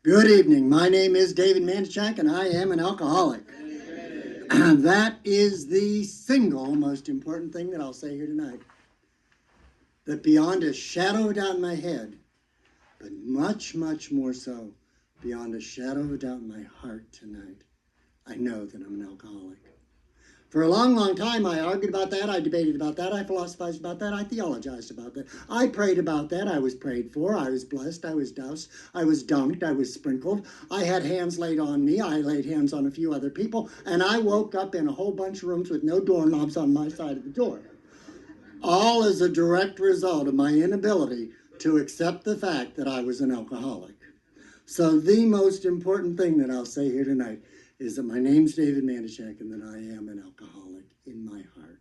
Good evening. My name is David Mandichak, and I am an alcoholic. That is the single most important thing that I'll say here tonight. That beyond a shadow of a doubt in my head, but much, much more so, beyond a shadow of a doubt in my heart tonight, I know that I'm an alcoholic. For a long, long time, I argued about that, I debated about that, I philosophized about that, I theologized about that. I prayed about that, I was prayed for, I was blessed, I was doused, I was dunked, I was sprinkled. I had hands laid on me, I laid hands on a few other people, and I woke up in a whole bunch of rooms with no doorknobs on my side of the door. All as a direct result of my inability to accept the fact that I was an alcoholic. So the most important thing that I'll say here tonight is that my name's David Mandichak and that I am an alcoholic in my heart.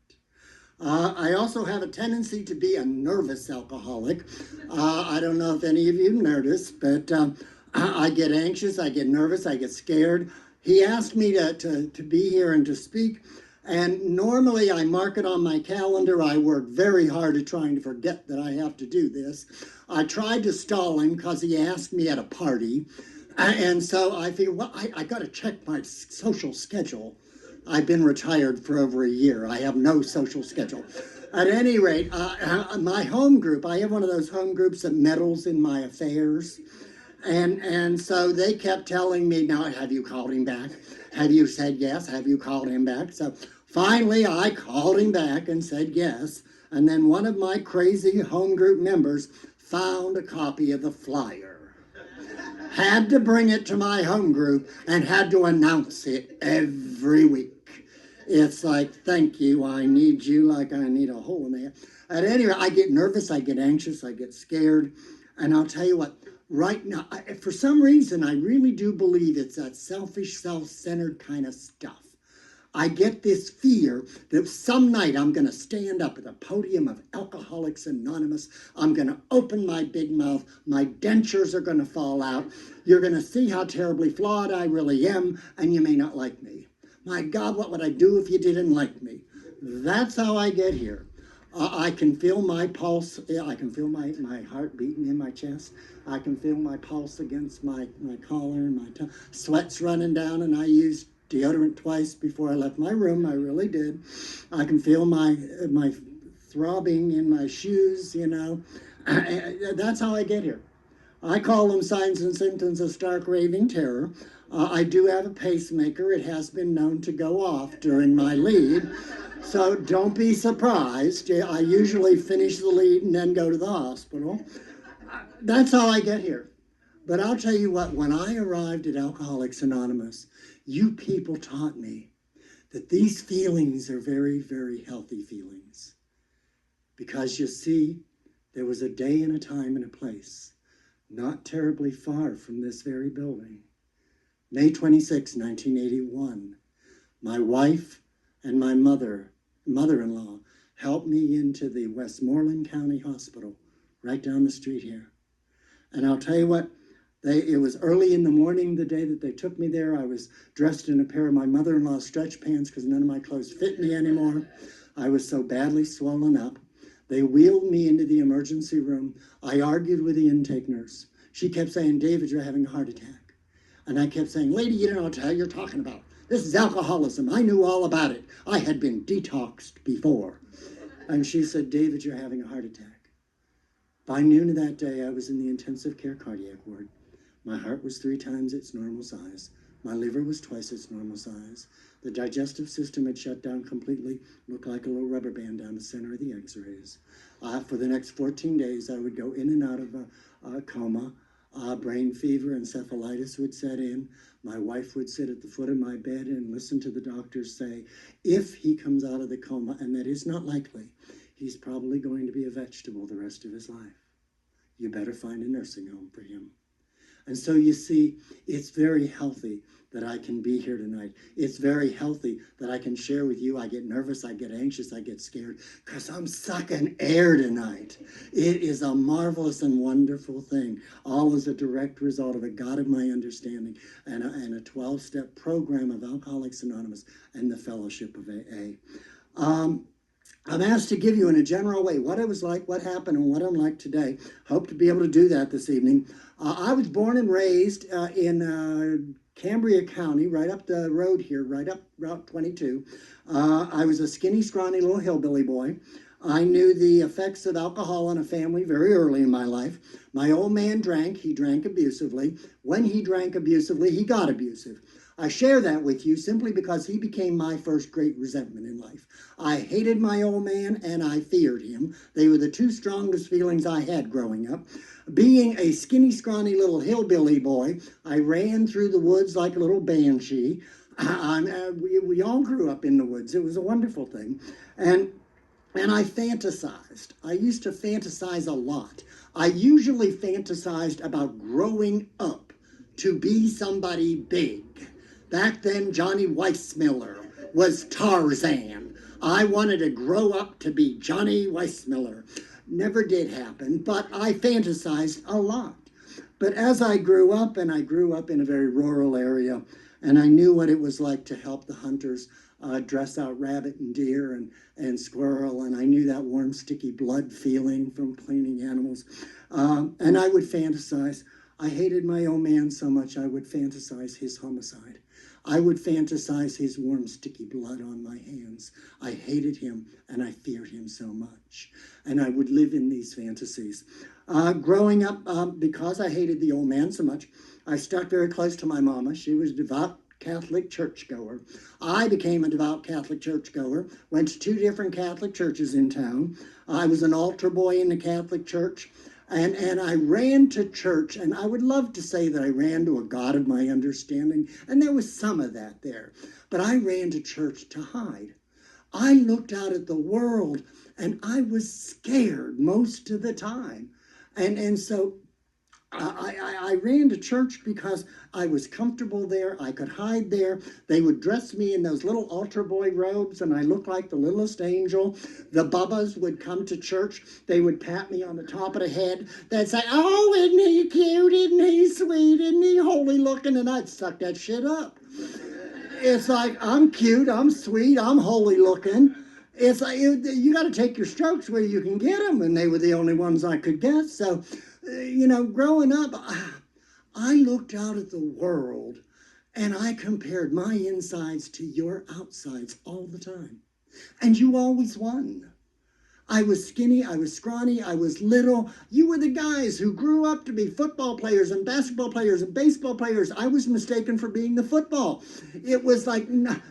I also have a tendency to be a nervous alcoholic. I don't know if any of you noticed, but I get anxious, I get nervous, I get scared. He asked me to be here and to speak, and normally I mark it on my calendar. I work very hard at trying to forget that I have to do this. I tried to stall him because he asked me at a party, and so I figured, well, I got to check my social schedule. I've been retired for over a year. I have no social schedule. At any rate, my home group, I have one of those home groups that meddles in my affairs. And so they kept telling me, now, have you called him back? Have you said yes? Have you called him back? So finally, I called him back and said yes. And then one of my crazy home group members found a copy of the flyer, had to bring it to my home group, and had to announce it every week. It's like, thank you, I need you like I need a hole in the head. At any rate, I get nervous, I get anxious, I get scared. And I'll tell you what, right now, for some reason, I really do believe it's that selfish, self-centered kind of stuff. I get this fear that some night I'm going to stand up at the podium of Alcoholics Anonymous. I'm going to open my big mouth. My dentures are going to fall out. You're going to see how terribly flawed I really am, and you may not like me. My God, what would I do if you didn't like me? That's how I get here. I can feel my pulse. I can feel my heart beating in my chest. I can feel my pulse against my collar and my tongue. Sweat's running down, and I used deodorant twice before I left my room. I really did. I can feel my throbbing in my shoes, you know. That's how I get here. I call them signs and symptoms of stark raving terror. I do have a pacemaker. It has been known to go off during my lead. So don't be surprised. I usually finish the lead and then go to the hospital. That's how I get here. But I'll tell you what, when I arrived at Alcoholics Anonymous, you people taught me that these feelings are very, very healthy feelings. Because you see, there was a day and a time and a place not terribly far from this very building. May 26, 1981, my wife and my mother-in-law helped me into the Westmoreland County Hospital right down the street here. And I'll tell you what, it was early in the morning the day that they took me there. I was dressed in a pair of my mother-in-law's stretch pants because none of my clothes fit me anymore. I was so badly swollen up. They wheeled me into the emergency room. I argued with the intake nurse. She kept saying, David, you're having a heart attack. And I kept saying, lady, you don't know what the hell you're talking about. This is alcoholism. I knew all about it. I had been detoxed before. And she said, David, you're having a heart attack. By noon of that day, I was in the intensive care cardiac ward. My heart was 3 times its normal size. My liver was twice its normal size. The digestive system had shut down completely, looked like a little rubber band down the center of the x-rays. For the next 14 days, I would go in and out of a coma. Brain fever, encephalitis would set in. My wife would sit at the foot of my bed and listen to the doctors say, if he comes out of the coma, and that is not likely, he's probably going to be a vegetable the rest of his life. You better find a nursing home for him. And so you see, it's very healthy that I can be here tonight. It's very healthy that I can share with you. I get nervous, I get anxious, I get scared, because I'm sucking air tonight. It is a marvelous and wonderful thing, all as a direct result of a God of my understanding and a 12-step program of Alcoholics Anonymous and the fellowship of AA. I'm asked to give you in a general way what it was like, what happened, and what I'm like today. Hope to be able to do that this evening. I was born and raised in Cambria County, right up the road here, right up Route 22. I was a skinny, scrawny little hillbilly boy. I knew the effects of alcohol on a family very early in my life. My old man drank. He drank abusively. When he drank abusively, he got abusive. I share that with you simply because he became my first great resentment in life. I hated my old man and I feared him. They were the two strongest feelings I had growing up. Being a skinny, scrawny little hillbilly boy, I ran through the woods like a little banshee. We all grew up in the woods. It was a wonderful thing. And I fantasized. I used to fantasize a lot. I usually fantasized about growing up to be somebody big. Back then, Johnny Weissmuller was Tarzan. I wanted to grow up to be Johnny Weissmuller. Never did happen, but I fantasized a lot. But as I grew up, and I grew up in a very rural area, and I knew what it was like to help the hunters dress out rabbit and deer and squirrel, and I knew that warm, sticky blood feeling from cleaning animals. And I would fantasize. I hated my old man so much I would fantasize his homicide. I would fantasize his warm, sticky blood on my hands. I hated him and I feared him so much. And I would live in these fantasies. Growing up, because I hated the old man so much, I stuck very close to my mama. She was a devout Catholic churchgoer. I became a devout Catholic churchgoer, went to 2 different Catholic churches in town. I was an altar boy in the Catholic church. And I ran to church, and I would love to say that I ran to a God of my understanding, and there was some of that there. But I ran to church to hide. I looked out at the world, and I was scared most of the time. And so I ran to church because I was comfortable there. I could hide there. They would dress me in those little altar boy robes, and I looked like the littlest angel. The bubbas would come to church. They would pat me on the top of the head. They'd say, "Oh, isn't he cute? Isn't he sweet? Isn't he holy looking?" And I'd suck that shit up. It's like, I'm cute, I'm sweet, I'm holy looking. It's like, you got to take your strokes where you can get them, and they were the only ones I could get. So, growing up, I looked out at the world and I compared my insides to your outsides all the time. And you always won. I was skinny, I was scrawny, I was little. You were the guys who grew up to be football players and basketball players and baseball players. I was mistaken for being the football. It was like,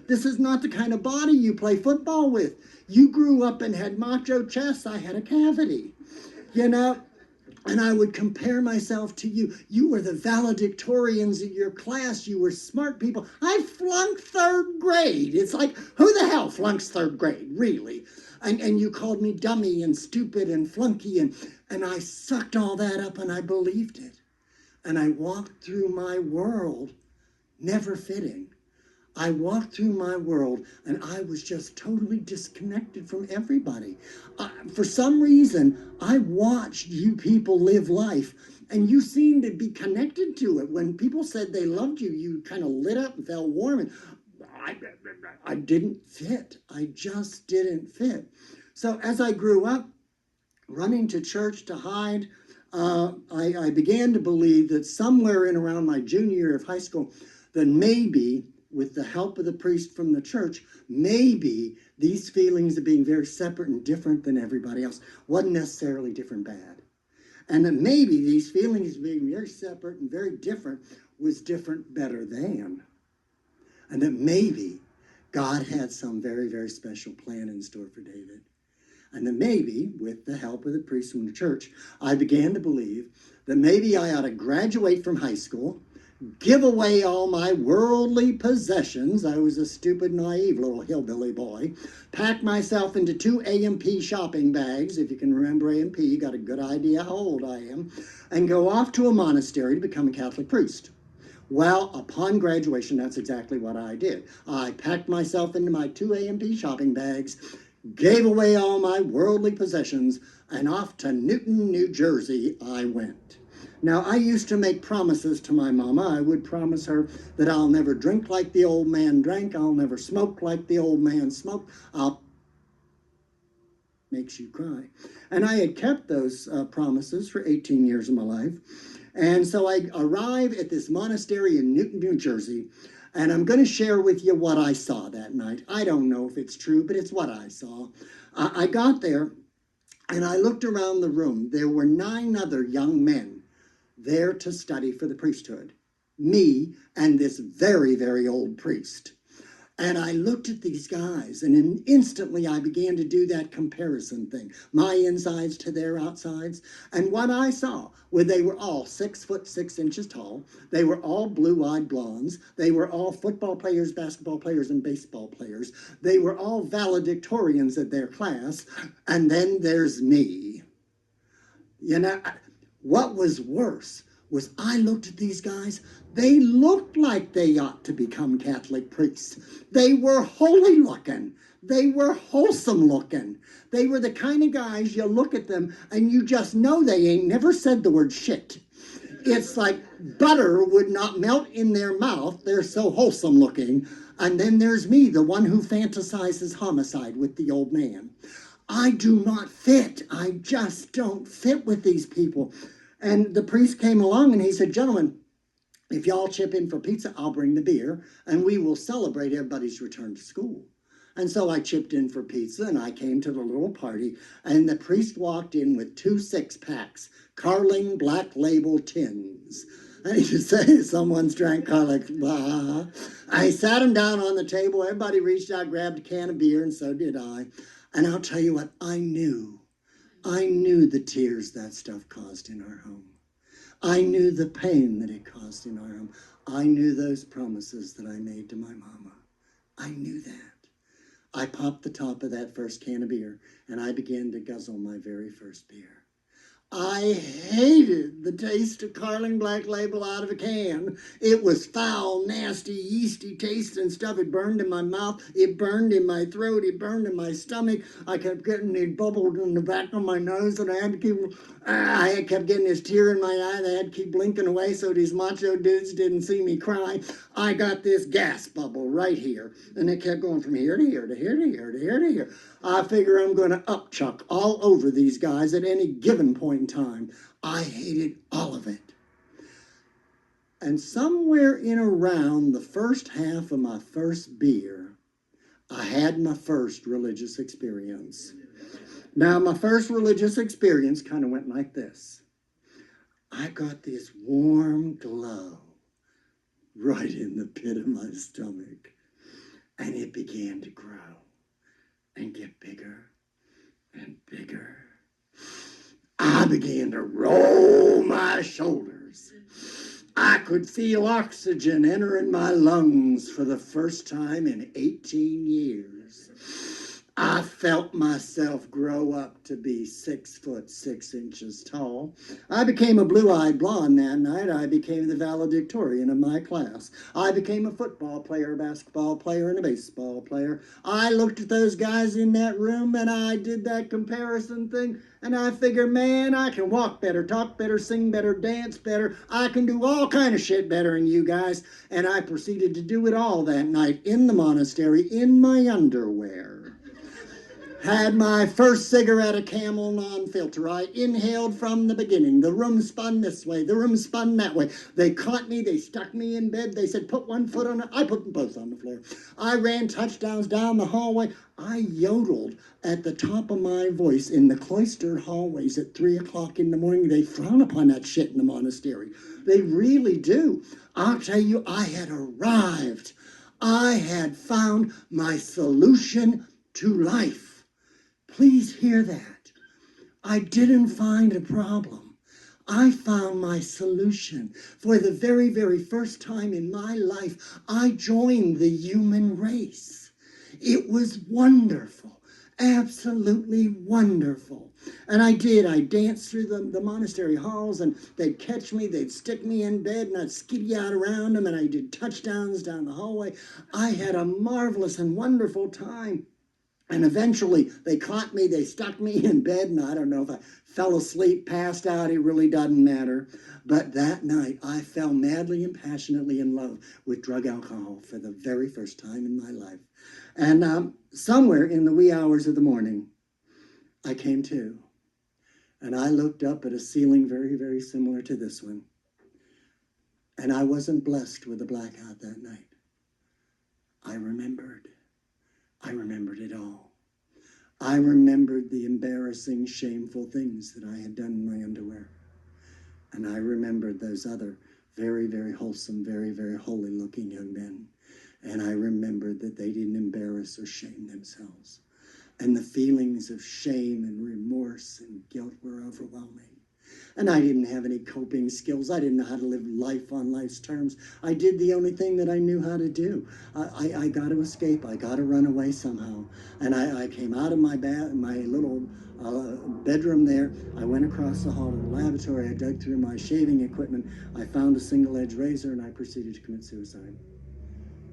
this is not the kind of body you play football with. You grew up and had macho chests. I had a cavity, And I would compare myself to you. You were the valedictorians of your class. You were smart people. I flunked 3rd grade. It's like, who the hell flunks 3rd grade, really? And you called me dummy and stupid and flunky. And I sucked all that up and I believed it. And I walked through my world never fitting. I walked through my world and I was just totally disconnected from everybody. For some reason, I watched you people live life and you seemed to be connected to it. When people said they loved you, you kind of lit up and felt warm. And I didn't fit. I just didn't fit. So as I grew up, running to church to hide, I began to believe that somewhere in around my junior year of high school, that maybe with the help of the priest from the church, maybe these feelings of being very separate and different than everybody else wasn't necessarily different bad. And that maybe these feelings of being very separate and very different was different better than. And that maybe God had some very, very special plan in store for David. And that maybe, with the help of the priest from the church, I began to believe that maybe I ought to graduate from high school, give away all my worldly possessions. I was a stupid, naive little hillbilly boy. Pack myself into 2 A&P shopping bags. If you can remember A&P, you got a good idea how old I am. And go off to a monastery to become a Catholic priest. Well, upon graduation, that's exactly what I did. I packed myself into my 2 A&P shopping bags, gave away all my worldly possessions, and off to Newton, New Jersey I went. Now, I used to make promises to my mama. I would promise her that I'll never drink like the old man drank. I'll never smoke like the old man smoked. makes you cry. And I had kept those promises for 18 years of my life. And so I arrive at this monastery in Newton, New Jersey, and I'm going to share with you what I saw that night. I don't know if it's true, but it's what I saw. I got there, and I looked around the room. There were 9 other young men there to study for the priesthood. Me and this very, very old priest. And I looked at these guys, and instantly I began to do that comparison thing. My insides to their outsides. And what I saw was they were all 6 foot 6 inches tall. They were all blue-eyed blondes. They were all football players, basketball players, and baseball players. They were all valedictorians of their class. And then there's me. You know, what was worse was I looked at these guys. They looked like they ought to become Catholic priests. They were holy looking. They were wholesome looking. They were the kind of guys you look at them and you just know they ain't never said the word shit. It's like butter would not melt in their mouth. They're so wholesome looking. And then there's me, the one who fantasizes homicide with the old man. I do not fit. I just don't fit with these people. And the priest came along and he said, gentlemen, if y'all chip in for pizza, I'll bring the beer and we will celebrate everybody's return to school. And so I chipped in for pizza and I came to the little party and the priest walked in with 2 6-packs, Carling Black Label tins. And he said, someone's drank Carling. Blah. I sat him down on the table. Everybody reached out, grabbed a can of beer, and so did I. And I'll tell you what, I knew the tears that stuff caused in our home. I knew the pain that it caused in our home. I knew those promises that I made to my mama. I knew that. I popped the top of that first can of beer, and I began to guzzle my very first beer. I hated the taste of Carling Black Label out of a can. It was foul, nasty, yeasty taste and stuff. It burned in my mouth. It burned in my throat. It burned in my stomach. I kept getting it bubbled in the back of my nose, and I kept getting this tear in my eye. They had to keep blinking away so these macho dudes didn't see me cry. I got this gas bubble right here, and it kept going from here to here to here to here to here to here. I figure I'm going to upchuck all over these guys at any given point in time. I hated all of it. And somewhere in around the first half of my first beer, I had my first religious experience. Now, my first religious experience kind of went like this. I got this warm glow right in the pit of my stomach, and it began to grow and get bigger and bigger. I began to roll my shoulders. I could feel oxygen entering my lungs for the first time in 18 years. I felt myself grow up to be 6 foot 6 inches tall. I became a blue-eyed blonde that night. I became the valedictorian of my class. I became a football player, a basketball player, and a baseball player. I looked at those guys in that room and I did that comparison thing, and I figured, man, I can walk better, talk better, sing better, dance better. I can do all kind of shit better than you guys. And I proceeded to do it all that night in the monastery in my underwear. Had my first cigarette, a Camel non-filter. I inhaled from the beginning. The room spun this way. The room spun that way. They caught me. They stuck me in bed. They said, put one foot on it. I put them both on the floor. I ran touchdowns down the hallway. I yodeled at the top of my voice in the cloistered hallways at 3 o'clock in the morning. They frown upon that shit in the monastery. They really do. I'll tell you, I had arrived. I had found my solution to life. Please hear that. I didn't find a problem. I found my solution. For the very, very first time in my life, I joined the human race. It was wonderful. Absolutely wonderful. And I did. I danced through the monastery halls, and they'd catch me, they'd stick me in bed, and I'd skiddy out around them, and I did touchdowns down the hallway. I had a marvelous and wonderful time. And eventually they caught me, they stuck me in bed, and I don't know if I fell asleep, passed out, it really doesn't matter. But that night I fell madly and passionately in love with drug alcohol for the very first time in my life. And somewhere in the wee hours of the morning, I came to, and I looked up at a ceiling very, very similar to this one, and I wasn't blessed with a blackout that night. I remembered it all. I remembered the embarrassing, shameful things that I had done in my underwear. And I remembered those other very, very wholesome, very, very holy looking young men. And I remembered that they didn't embarrass or shame themselves. And the feelings of shame and remorse and guilt were overwhelming. And I didn't have any coping skills. I didn't know how to live life on life's terms. I did the only thing that I knew how to do. I got to escape. I got to run away somehow. And I came out of my little bedroom there. I went across the hall to the lavatory. I dug through my shaving equipment. I found a single-edged razor, and I proceeded to commit suicide.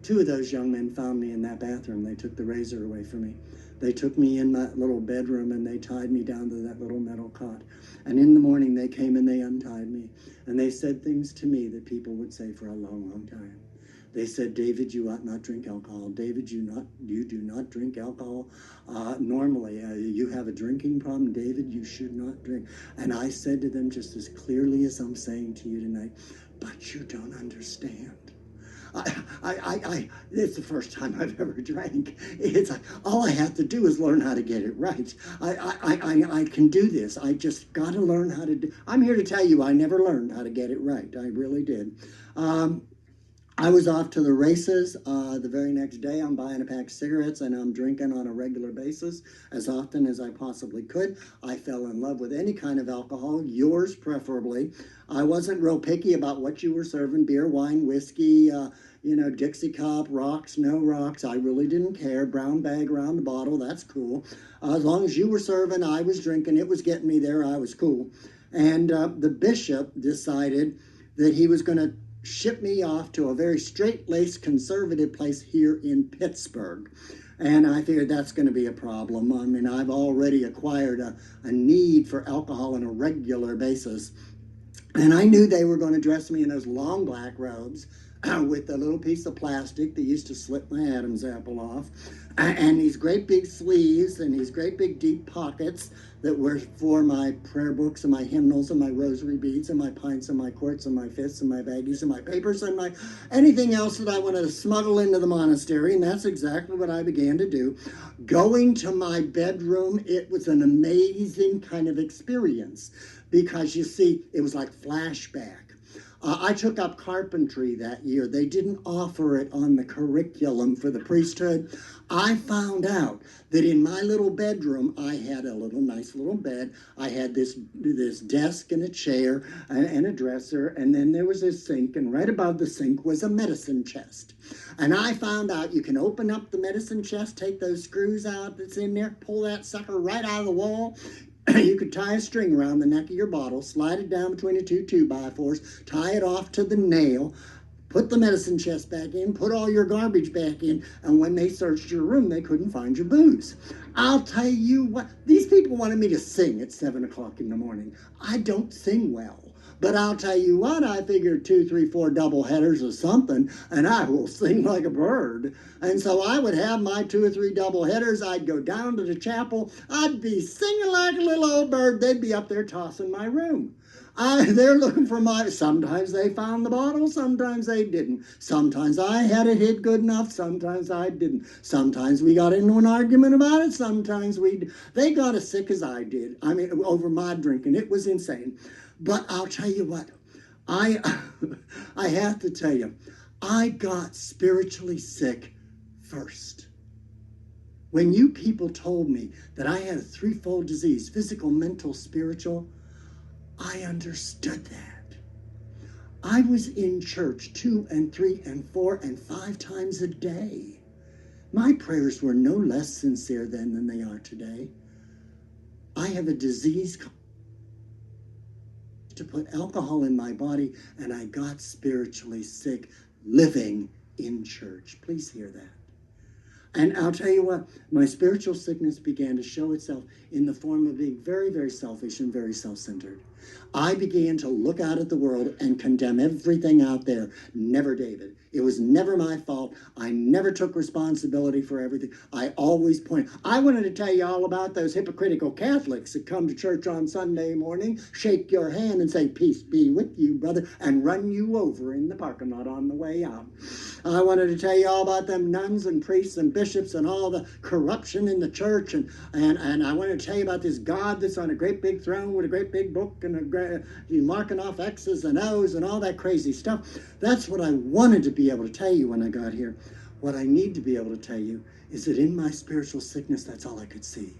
2 of those young men found me in that bathroom. They took the razor away from me. They took me in my little bedroom and they tied me down to that little metal cot. And in the morning they came and they untied me. And they said things to me that people would say for a long, long time. They said, David, you ought not drink alcohol. David, you do not drink alcohol normally. You have a drinking problem. David, you should not drink. And I said to them just as clearly as I'm saying to you tonight, but you don't understand. It's the first time I've ever drank. It's like, all I have to do is learn how to get it right. I can do this. I just got to learn how to do. I'm here to tell you I never learned how to get it right. I really did. I was off to the races the very next day. I'm buying a pack of cigarettes and I'm drinking on a regular basis as often as I possibly could. I fell in love with any kind of alcohol, yours preferably. I wasn't real picky about what you were serving, beer, wine, whiskey, Dixie cup, rocks, no rocks. I really didn't care. Brown bag around the bottle, that's cool. As long as you were serving, I was drinking. It was getting me there. I was cool. And the bishop decided that he was going to ship me off to a very straight-laced conservative place here in Pittsburgh. And I figured that's going to be a problem. I mean, I've already acquired a need for alcohol on a regular basis. And I knew they were going to dress me in those long black robes with a little piece of plastic that used to slip my Adam's apple off, and these great big sleeves and these great big deep pockets that were for my prayer books and my hymnals and my rosary beads and my pints and my quarts and my fists and my baggies and my papers and my anything else that I wanted to smuggle into the monastery. And that's exactly what I began to do. Going to my bedroom, it was an amazing kind of experience because, you see, it was like flashback. I took up carpentry that year. They didn't offer it on the curriculum for the priesthood. I found out that in my little bedroom, I had a nice little bed. I had this desk and a chair and a dresser, and then there was a sink, and right above the sink was a medicine chest. And I found out you can open up the medicine chest, take those screws out that's in there, pull that sucker right out of the wall. You could tie a string around the neck of your bottle, slide it down between the 2 2x4s, tie it off to the nail, put the medicine chest back in, put all your garbage back in, and when they searched your room, they couldn't find your booze. I'll tell you what, these people wanted me to sing at 7 o'clock in the morning. I don't sing well. But I'll tell you what, I figured 2, 3, 4 double headers or something, and I will sing like a bird. And so I would have my 2 or 3 double headers. I'd go down to the chapel. I'd be singing like a little old bird. They'd be up there tossing my room. They're looking for sometimes they found the bottle, sometimes they didn't. Sometimes I had it hid good enough, sometimes I didn't. Sometimes we got into an argument about it, sometimes they got as sick as I did. I mean, over my drinking. It was insane. But I'll tell you what, I have to tell you, I got spiritually sick first. When you people told me that I had a threefold disease, physical, mental, spiritual, I understood that. I was in church 2 and 3 and 4 and 5 times a day. My prayers were no less sincere then than they are today. I have a disease to put alcohol in my body, and I got spiritually sick living in church. Please hear that. And I'll tell you what, my spiritual sickness began to show itself in the form of being very, very selfish and very self-centered. I began to look out at the world and condemn everything out there. Never David. It was never my fault. I never took responsibility for everything. I always pointed. I wanted to tell you all about those hypocritical Catholics that come to church on Sunday morning, shake your hand and say, peace be with you, brother, and run you over in the parking lot on the way out. I wanted to tell you all about them nuns and priests and bishops and all the corruption in the church. And I wanted to tell you about this God that's on a great big throne with a great big book and marking off X's and O's and all that crazy stuff. That's what I wanted to be able to tell you when I got here. What I need to be able to tell you is that in my spiritual sickness, that's all I could see.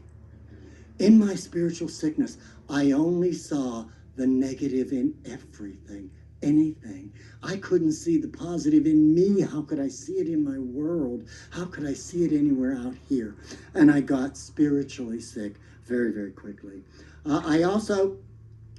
In my spiritual sickness, I only saw the negative in everything, anything. I couldn't see the positive in me. How could I see it in my world? How could I see it anywhere out here? And I got spiritually sick very, very quickly. I also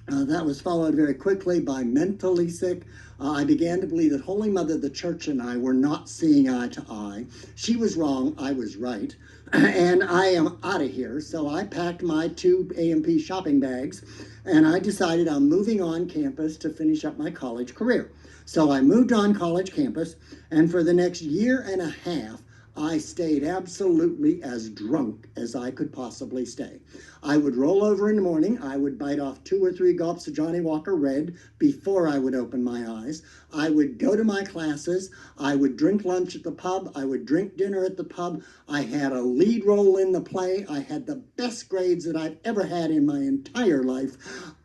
that was followed very quickly by mentally sick. I began to believe that Holy Mother, the Church, and I were not seeing eye to eye. She was wrong, I was right, and I am out of here. So I packed my 2 A&P shopping bags, and I decided I'm moving on campus to finish up my college career. So I moved on college campus, and for the next year and a half, I stayed absolutely as drunk as I could possibly stay. I would roll over in the morning. I would bite off 2 or 3 gulps of Johnny Walker Red before I would open my eyes. I would go to my classes. I would drink lunch at the pub. I would drink dinner at the pub. I had a lead role in the play. I had the best grades that I've ever had in my entire life.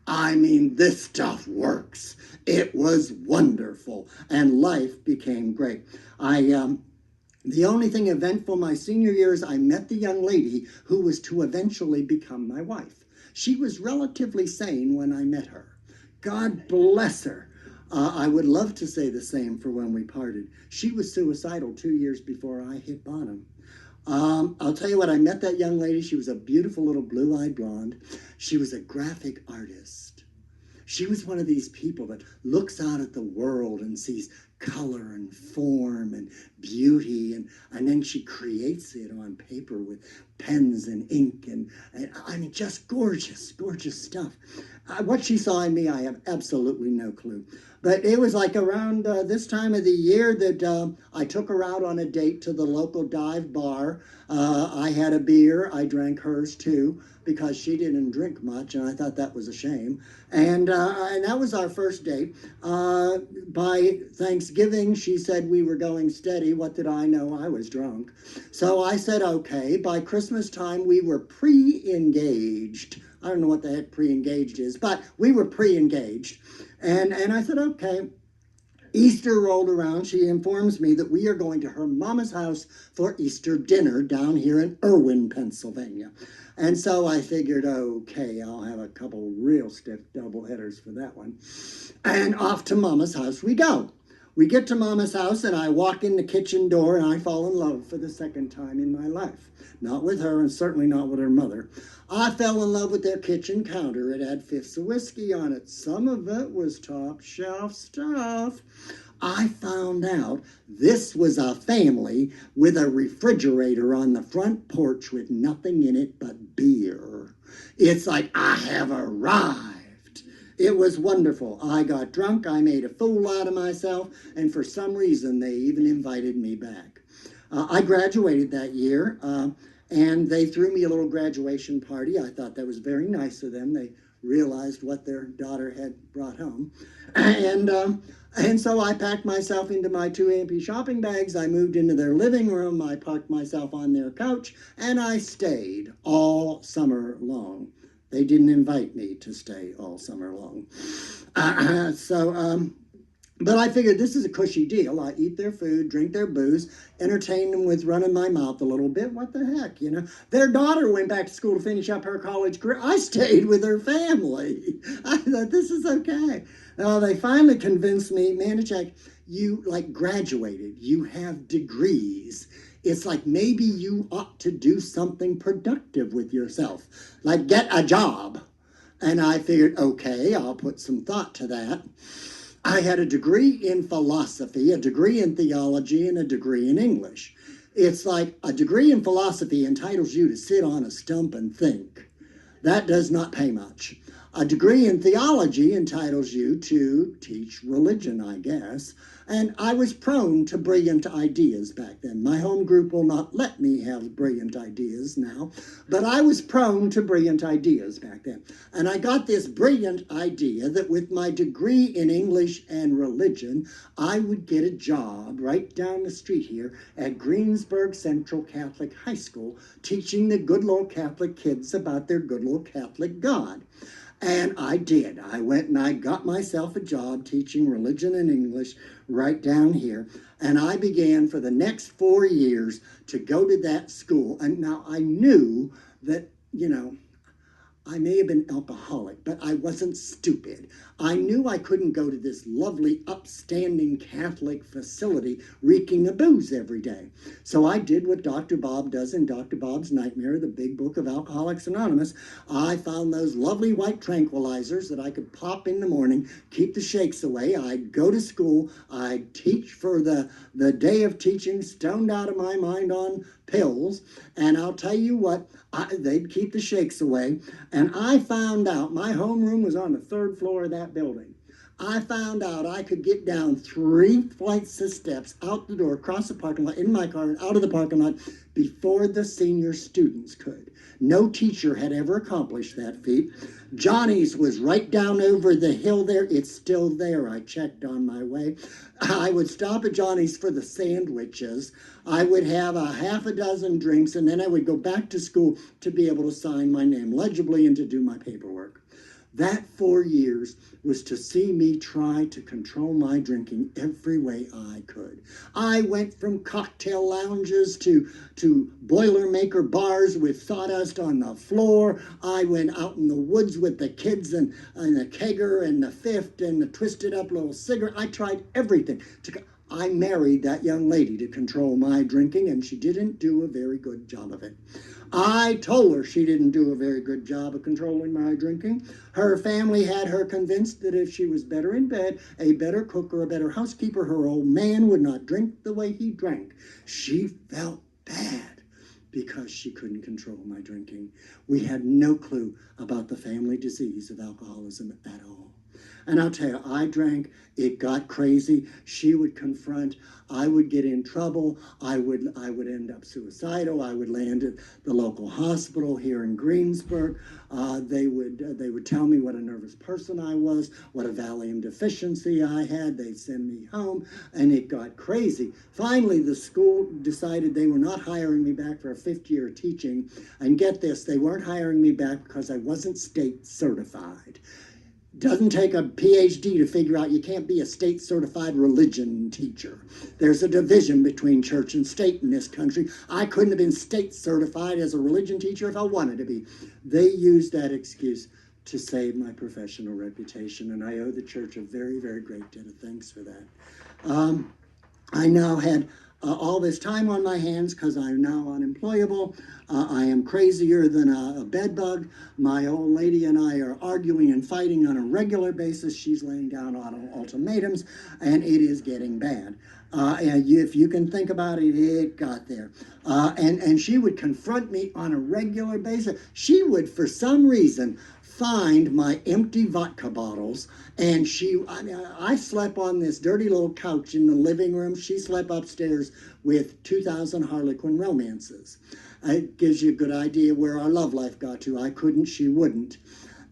I mean, this stuff works. It was wonderful, and life became great. The only thing eventful my senior year is I met the young lady who was to eventually become my wife. She was relatively sane when I met her. God bless her. I would love to say the same for when we parted. She was suicidal 2 years before I hit bottom. I'll tell you what, I met that young lady. She was a beautiful little blue-eyed blonde. She was a graphic artist. She was one of these people that looks out at the world and sees color and form and beauty, and then she creates it on paper with pens and ink, and I mean, just gorgeous, gorgeous stuff. What she saw in me, I have absolutely no clue. But it was like around this time of the year that I took her out on a date to the local dive bar. I had a beer. I drank hers too, because she didn't drink much, and I thought that was a shame. And that was our first date. By Thanksgiving, she said we were going steady. What did I know? I was drunk. So I said, okay. By Christmas time, we were pre-engaged. I don't know what the heck pre-engaged is, but we were pre-engaged. And I said, okay. Easter rolled around. She informs me that we are going to her mama's house for Easter dinner down here in Irwin, Pennsylvania. And so I figured, okay, I'll have a couple real stiff doubleheaders for that one. And off to Mama's house we go. We get to Mama's house, and I walk in the kitchen door, and I fall in love for the second time in my life. Not with her, and certainly not with her mother. I fell in love with their kitchen counter. It had fifths of whiskey on it. Some of it was top shelf stuff. I found out this was a family with a refrigerator on the front porch with nothing in it but beer. It's like I have arrived. It was wonderful. I got drunk. I made a fool out of myself. And for some reason, they even invited me back. I graduated that year, and they threw me a little graduation party. I thought that was very nice of them. They realized what their daughter had brought home. And so I packed myself into my 2 A&P shopping bags. I moved into their living room. I parked myself on their couch, and I stayed all summer long. They didn't invite me to stay all summer long. But I figured this is a cushy deal. I eat their food, drink their booze, entertain them with running my mouth a little bit. What the heck, you know? Their daughter went back to school to finish up her college career. I stayed with her family. I thought, this is okay. They finally convinced me, Manichek, you graduated. You have degrees. It's like maybe you ought to do something productive with yourself, like get a job. And I figured, okay, I'll put some thought to that. I had a degree in philosophy, a degree in theology, and a degree in English. It's like a degree in philosophy entitles you to sit on a stump and think. That does not pay much. A degree in theology entitles you to teach religion, I guess. And I was prone to brilliant ideas back then. My home group will not let me have brilliant ideas now, but I was prone to brilliant ideas back then. And I got this brilliant idea that with my degree in English and religion, I would get a job right down the street here at Greensburg Central Catholic High School, teaching the good little Catholic kids about their good little Catholic God. And I did. I went and I got myself a job teaching religion and English right down here. And I began for the next 4 years to go to that school. And now I knew that, I may have been alcoholic, but I wasn't stupid. I knew I couldn't go to this lovely, upstanding Catholic facility reeking of booze every day. So I did what Dr. Bob does in Dr. Bob's Nightmare, the big book of Alcoholics Anonymous. I found those lovely white tranquilizers that I could pop in the morning, keep the shakes away. I'd go to school. I'd teach for the day of teaching, stoned out of my mind on pills. And I'll tell you what, they'd keep the shakes away. And I found out, my homeroom was on the 3rd floor of that building. I found out I could get down 3 flights of steps out the door, across the parking lot, in my car, and out of the parking lot before the senior students could. No teacher had ever accomplished that feat. Johnny's was right down over the hill there. It's still there. I checked on my way. I would stop at Johnny's for the sandwiches. I would have a half a dozen drinks, and then I would go back to school to be able to sign my name legibly and to do my paperwork. That 4 years was to see me try to control my drinking every way I could. I went from cocktail lounges to Boilermaker bars with sawdust on the floor. I went out in the woods with the kids and the kegger and the fifth and the twisted up little cigarette. I tried everything. I married that young lady to control my drinking, and she didn't do a very good job of it. I told her she didn't do a very good job of controlling my drinking. Her family had her convinced that if she was better in bed, a better cook, or a better housekeeper, her old man would not drink the way he drank. She felt bad because she couldn't control my drinking. We had no clue about the family disease of alcoholism at all. And I'll tell you, I drank, it got crazy. She would confront, I would get in trouble, I would end up suicidal, I would land at the local hospital here in Greensburg. They would tell me what a nervous person I was, what a Valium deficiency I had. They'd send me home, and it got crazy. Finally, the school decided they were not hiring me back for a 5th year of teaching. And get this, they weren't hiring me back because I wasn't state certified. Doesn't take a PhD to figure out you can't be a state-certified religion teacher. There's a division between church and state in this country. I couldn't have been state-certified as a religion teacher if I wanted to be. They used that excuse to save my professional reputation, and I owe the church a very, very great debt of thanks for that. I now had all this time on my hands because I'm now unemployable. I am crazier than a bedbug. My old lady and I are arguing and fighting on a regular basis. She's laying down on ultimatums, and it is getting bad. And if you can think about it, it got there. And she would confront me on a regular basis. She would, for some reason, find my empty vodka bottles, and I slept on this dirty little couch in the living room. She slept upstairs with 2,000 Harlequin romances. It gives you a good idea where our love life got to. I couldn't, she wouldn't.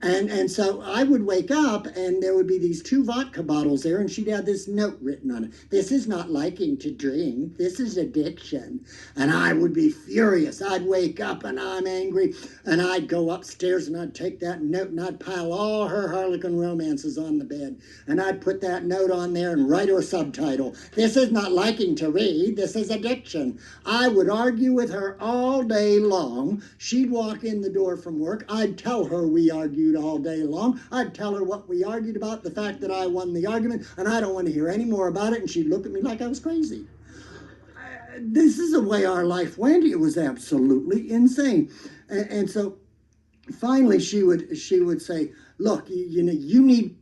And so I would wake up, and there would be these 2 vodka bottles there, and she'd have this note written on it. This is not liking to drink. This is addiction. And I would be furious. I'd wake up, and I'm angry, and I'd go upstairs, and I'd take that note, and I'd pile all her Harlequin romances on the bed. And I'd put that note on there and write her a subtitle. This is not liking to read. This is addiction. I would argue with her all day long. She'd walk in the door from work. I'd tell her we argued all day long. I'd tell her what we argued about, the fact that I won the argument, and I don't want to hear any more about it, and she'd look at me like I was crazy. This is the way our life went. It was absolutely insane. And so finally she would say, look, you need...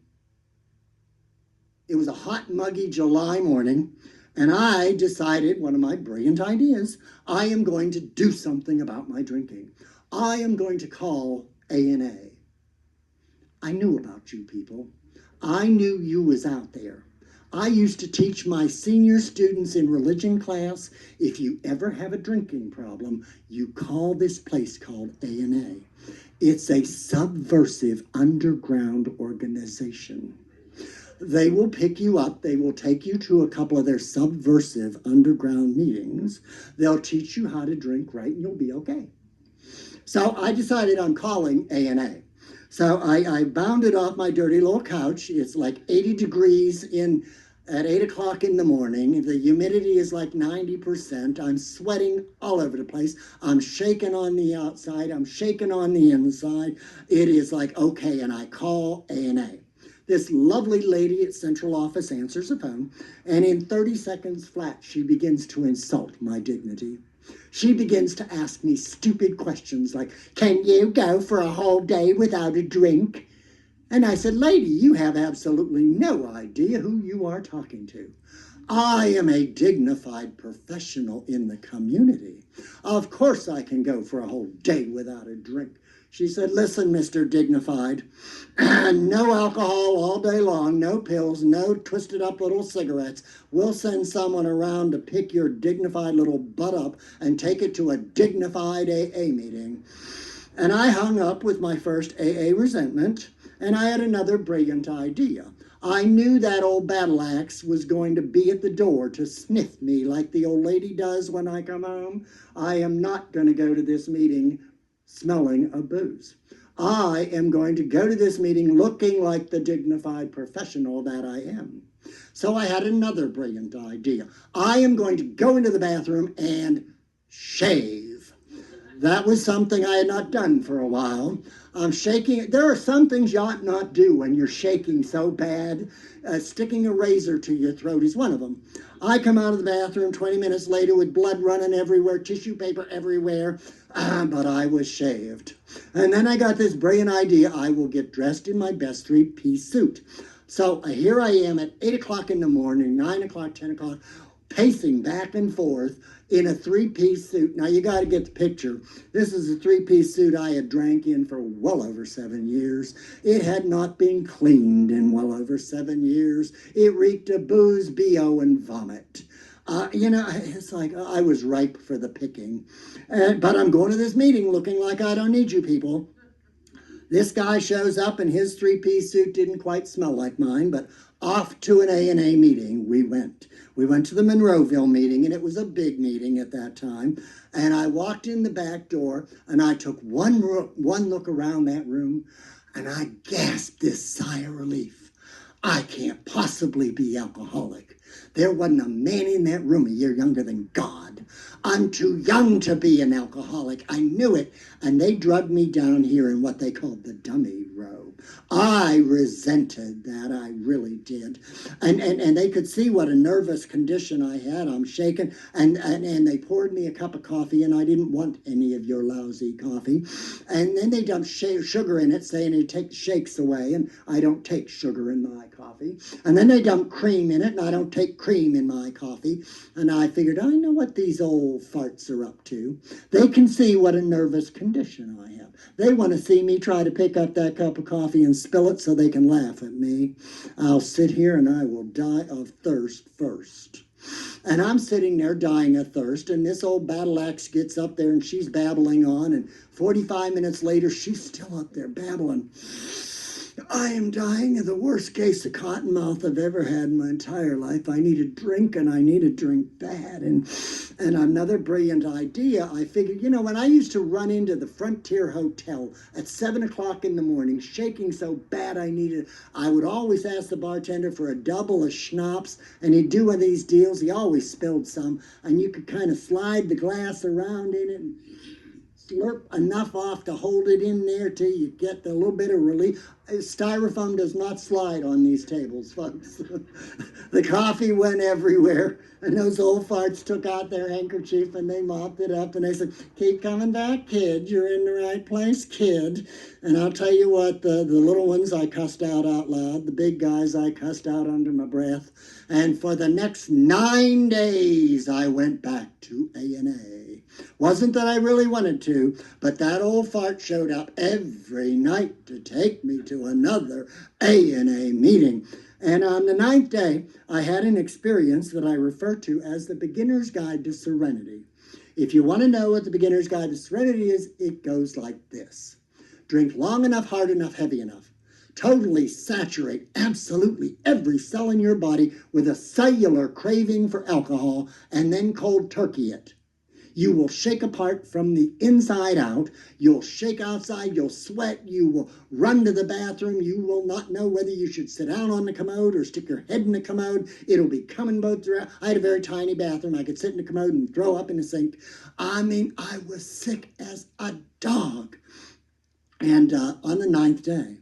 It was a hot, muggy July morning, and I decided, one of my brilliant ideas, I am going to do something about my drinking. I am going to call A&A. I knew about you people. I knew you was out there. I used to teach my senior students in religion class, if you ever have a drinking problem, you call this place called A&A. It's a subversive underground organization. They will pick you up. They will take you to a couple of their subversive underground meetings. They'll teach you how to drink right, and you'll be okay. So I decided I'm calling A&A. So I bounded off my dirty little couch. It's like 80 degrees at 8 o'clock in the morning. The humidity is like 90%. I'm sweating all over the place. I'm shaking on the outside. I'm shaking on the inside. It is like, okay, and I call A&A. This lovely lady at central office answers the phone, and in 30 seconds flat, she begins to insult my dignity. She begins to ask me stupid questions like, can you go for a whole day without a drink? And I said, lady, you have absolutely no idea who you are talking to. I am a dignified professional in the community. Of course I can go for a whole day without a drink. She said, listen, Mr. Dignified, no alcohol all day long, no pills, no twisted up little cigarettes. We'll send someone around to pick your dignified little butt up and take it to a dignified AA meeting. And I hung up with my first AA resentment, and I had another brilliant idea. I knew that old battle axe was going to be at the door to sniff me like the old lady does when I come home. I am not going to go to this meeting smelling of booze. I am going to go to this meeting looking like the dignified professional that I am. So I had another brilliant idea. I am going to go into the bathroom and shave. That was something I had not done for a while. I'm shaking. There are some things you ought not do when you're shaking so bad. Sticking a razor to your throat is one of them. I come out of the bathroom 20 minutes later with blood running everywhere, tissue paper everywhere, but I was shaved. And then I got this brilliant idea. I will get dressed in my best three-piece suit. So here I am at 8 o'clock in the morning, 9 o'clock, 10 o'clock, pacing back and forth in a three-piece suit. Now you got to get the picture. This is a three-piece suit I had drank in for well over 7 years. It had not been cleaned in well over 7 years. It reeked of booze, BO, and vomit. It's like I was ripe for the picking. But I'm going to this meeting looking like I don't need you people. This guy shows up and his three-piece suit didn't quite smell like mine, but off to an A&A meeting we went. We went to the Monroeville meeting, and it was a big meeting at that time. And I walked in the back door, and I took one look around that room, and I gasped this sigh of relief. I can't possibly be alcoholic. There wasn't a man in that room a year younger than God. I'm too young to be an alcoholic. I knew it. And they drugged me down here in what they called the dummy row. I resented that. I really did. And they could see what a nervous condition I had. I'm shaking. And they poured me a cup of coffee, and I didn't want any of your lousy coffee. And then they dumped sugar in it, saying it takes shakes away, and I don't take sugar in my coffee. And then they dumped cream in it, and I don't take cream in my coffee. And I figured, I know what these old farts are up to. They can see what a nervous condition I have. They want to see me try to pick up that cup of coffee and spill it so they can laugh at me. I'll sit here and I will die of thirst first. And I'm sitting there dying of thirst, and this old battle axe gets up there and she's babbling on, and 45 minutes later she's still up there babbling. I am dying of the worst case of cottonmouth I've ever had in my entire life. I need a drink, and I need a drink bad. And another brilliant idea, I figured, when I used to run into the Frontier Hotel at 7 o'clock in the morning, shaking so bad I would always ask the bartender for a double of schnapps, and he'd do one of these deals. He always spilled some, and you could kind of slide the glass around in it and slurp enough off to hold it in there till you get a little bit of relief. Styrofoam does not slide on these tables, folks. The coffee went everywhere, and those old farts took out their handkerchief and they mopped it up, and they said, keep coming back, kid. You're in the right place, kid. And I'll tell you what, the little ones I cussed out loud. The big guys I cussed out under my breath. And for the next 9 days, I went back to A&A. Wasn't that I really wanted to, but that old fart showed up every night to take me to to another A&A meeting. And on the 9th day, I had an experience that I refer to as the Beginner's Guide to Serenity. If you want to know what the Beginner's Guide to Serenity is, it goes like this. Drink long enough, hard enough, heavy enough. Totally saturate absolutely every cell in your body with a cellular craving for alcohol, and then cold turkey it. You will shake apart from the inside out. You'll shake outside. You'll sweat. You will run to the bathroom. You will not know whether you should sit down on the commode or stick your head in the commode. It'll be coming both throughout. I had a very tiny bathroom. I could sit in the commode and throw up in the sink. I mean, I was sick as a dog. And on the 9th day,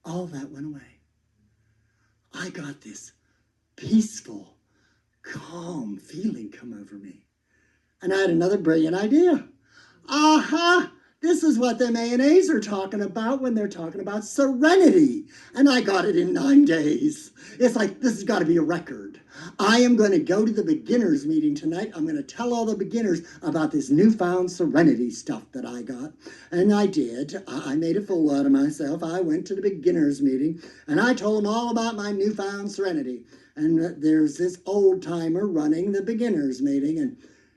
all that went away. I got this peaceful, calm feeling come over me. And I had another brilliant idea. Aha! This is what the mayonnaise are talking about when they're talking about serenity. And I got it in 9 days. It's like, this has got to be a record. I am going to go to the beginners meeting tonight. I'm going to tell all the beginners about this newfound serenity stuff that I got. And I did. I made a fool out of myself. I went to the beginners meeting and I told them all about my newfound serenity. And there's this old timer running the beginners meeting, and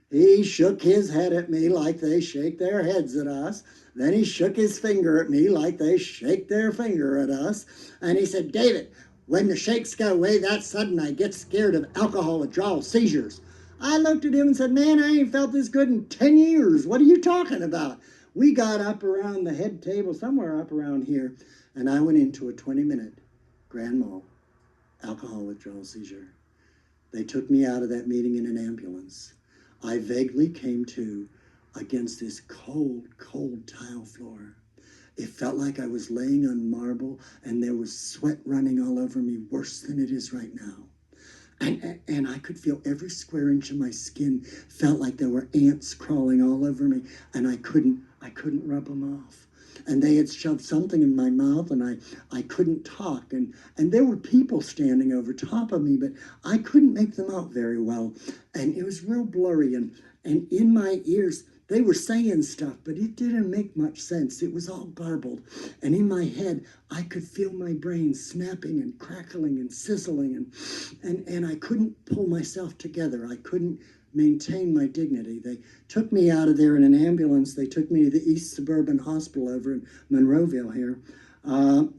he shook his head at me like they shake their heads at us. Then he shook his finger at me like they shake their finger at us. And he said, David, when the shakes go away that sudden, I get scared of alcohol withdrawal seizures. I looked at him and said, man, I ain't felt this good in 10 years. What are you talking about? We got up around the head table, somewhere up around here, and I went into a 20-minute grand mal alcohol withdrawal seizure. They took me out of that meeting in an ambulance. I vaguely came to against this cold, cold tile floor. It felt like I was laying on marble and there was sweat running all over me, worse than it is right now. And I could feel every square inch of my skin felt like there were ants crawling all over me, and I couldn't rub them off. And they had shoved something in my mouth, and I couldn't talk. And there were people standing over top of me, but I couldn't make them out very well. And it was real blurry. And in my ears, they were saying stuff, but it didn't make much sense. It was all garbled. And in my head, I could feel my brain snapping and crackling and sizzling. And I couldn't pull myself together. I couldn't maintain my dignity. They took me out of there in an ambulance. They took me to the East Suburban Hospital over in Monroeville here.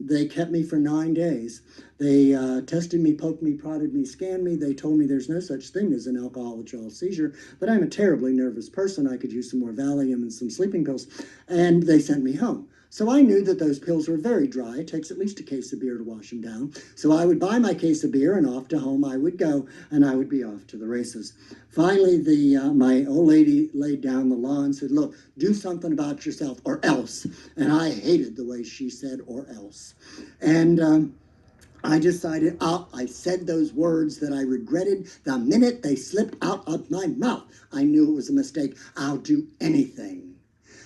They kept me for 9 days. They tested me, poked me, prodded me, scanned me. They told me there's no such thing as an alcohol withdrawal seizure, but I'm a terribly nervous person. I could use some more Valium and some sleeping pills. And they sent me home. So I knew that those pills were very dry. It takes at least a case of beer to wash them down. So I would buy my case of beer and off to home I would go, and I would be off to the races. Finally, my old lady laid down the law and said, look, do something about yourself or else. And I hated the way she said or else. And I decided, I said those words that I regretted the minute they slipped out of my mouth. I knew it was a mistake. I'll do anything.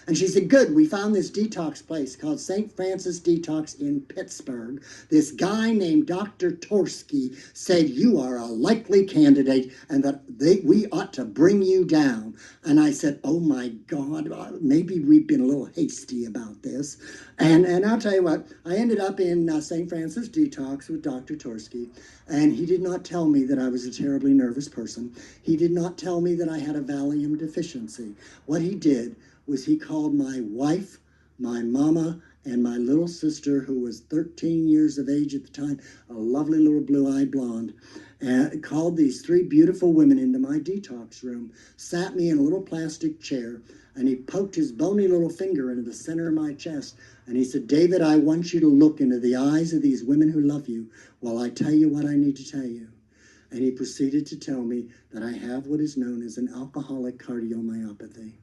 And she said, good, we found this detox place called St. Francis Detox in Pittsburgh. This guy named Dr. Torsky said you are a likely candidate and that we ought to bring you down. And I said, oh my God, maybe we've been a little hasty about this. And I'll tell you what, I ended up in St. Francis Detox with Dr. Torsky, and he did not tell me that I was a terribly nervous person. He did not tell me that I had a Valium deficiency. What he did was he called my wife, my mama, and my little sister, who was 13 years of age at the time, a lovely little blue-eyed blonde, and called these 3 beautiful women into my detox room, sat me in a little plastic chair, and he poked his bony little finger into the center of my chest, and he said, David, I want you to look into the eyes of these women who love you while I tell you what I need to tell you. And he proceeded to tell me that I have what is known as an alcoholic cardiomyopathy.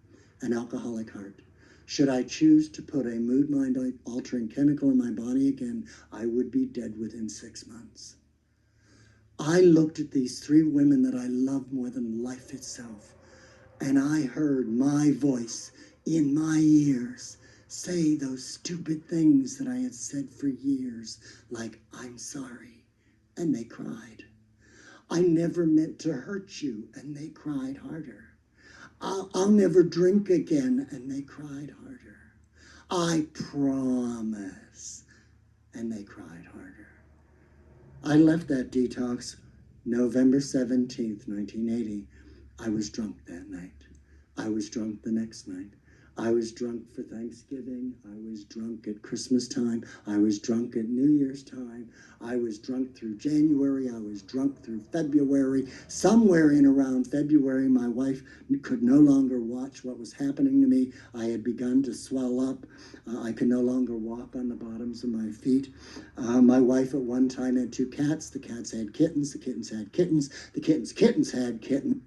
An alcoholic heart. Should I choose to put a mood-mind-altering chemical in my body again, I would be dead within 6 months. I looked at these 3 women that I loved more than life itself, and I heard my voice in my ears say those stupid things that I had said for years, like, I'm sorry, and they cried. I never meant to hurt you, and they cried harder. I'll never drink again, and they cried harder. I promise, and they cried harder. I left that detox November 17th, 1980. I was drunk that night. I was drunk the next night. I was drunk for Thanksgiving. I was drunk at Christmas time. I was drunk at New Year's time. I was drunk through January. I was drunk through February. Somewhere in around February, my wife could no longer watch what was happening to me. I had begun to swell up. I could no longer walk on the bottoms of my feet. My wife at one time had 2 cats. The cats had kittens. The kittens had kittens. The kittens had kittens.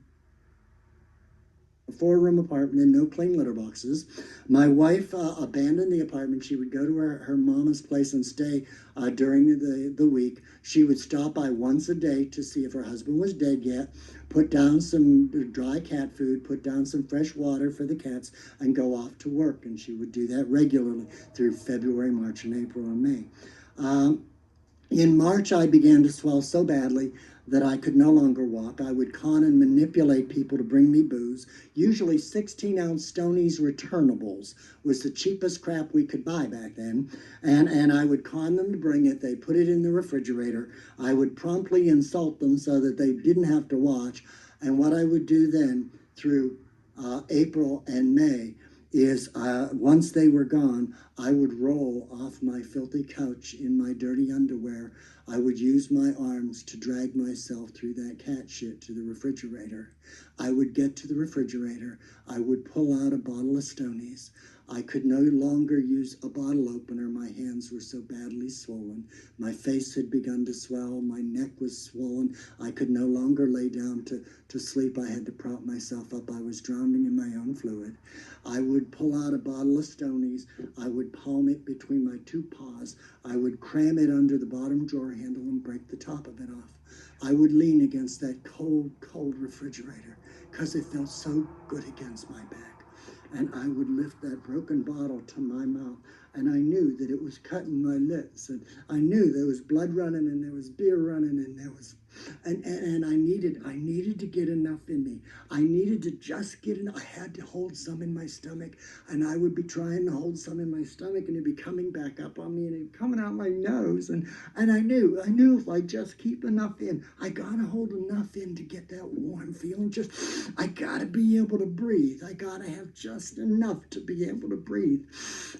A 4-room apartment and no clean litter boxes. My wife abandoned the apartment. She would go to her mama's place and stay during the week. She would stop by once a day to see if her husband was dead yet, put down some dry cat food, put down some fresh water for the cats, and go off to work. And she would do that regularly through February, March, and April, and May. In March, I began to swell so badly that I could no longer walk. I would con and manipulate people to bring me booze. Usually 16-ounce Stoney's returnables was the cheapest crap we could buy back then. And I would con them to bring it. They put it in the refrigerator. I would promptly insult them so that they didn't have to watch. And what I would do then through April and May is once they were gone, I would roll off my filthy couch in my dirty underwear. I would use my arms to drag myself through that cat shit to the refrigerator. I would get to the refrigerator. I would pull out a bottle of Stoney's. I could no longer use a bottle opener. My hands were so badly swollen. My face had begun to swell. My neck was swollen. I could no longer lay down to sleep. I had to prop myself up. I was drowning in my own fluid. I would pull out a bottle of Stoney's. I would palm it between my 2 paws. I would cram it under the bottom drawer handle and break the top of it off. I would lean against that cold, cold refrigerator because it felt so good against my back. And I would lift that broken bottle to my mouth, and I knew that it was cutting my lips, and I knew there was blood running, and there was beer running, and there was, and I needed to get enough in me. I needed to just get enough. I had to hold some in my stomach, and I would be trying to hold some in my stomach, and it'd be coming back up on me, and it'd be coming out my nose, and I knew if I just keep enough in, I gotta hold enough in to get that warm feeling. I gotta be able to breathe. I gotta have just enough to be able to breathe,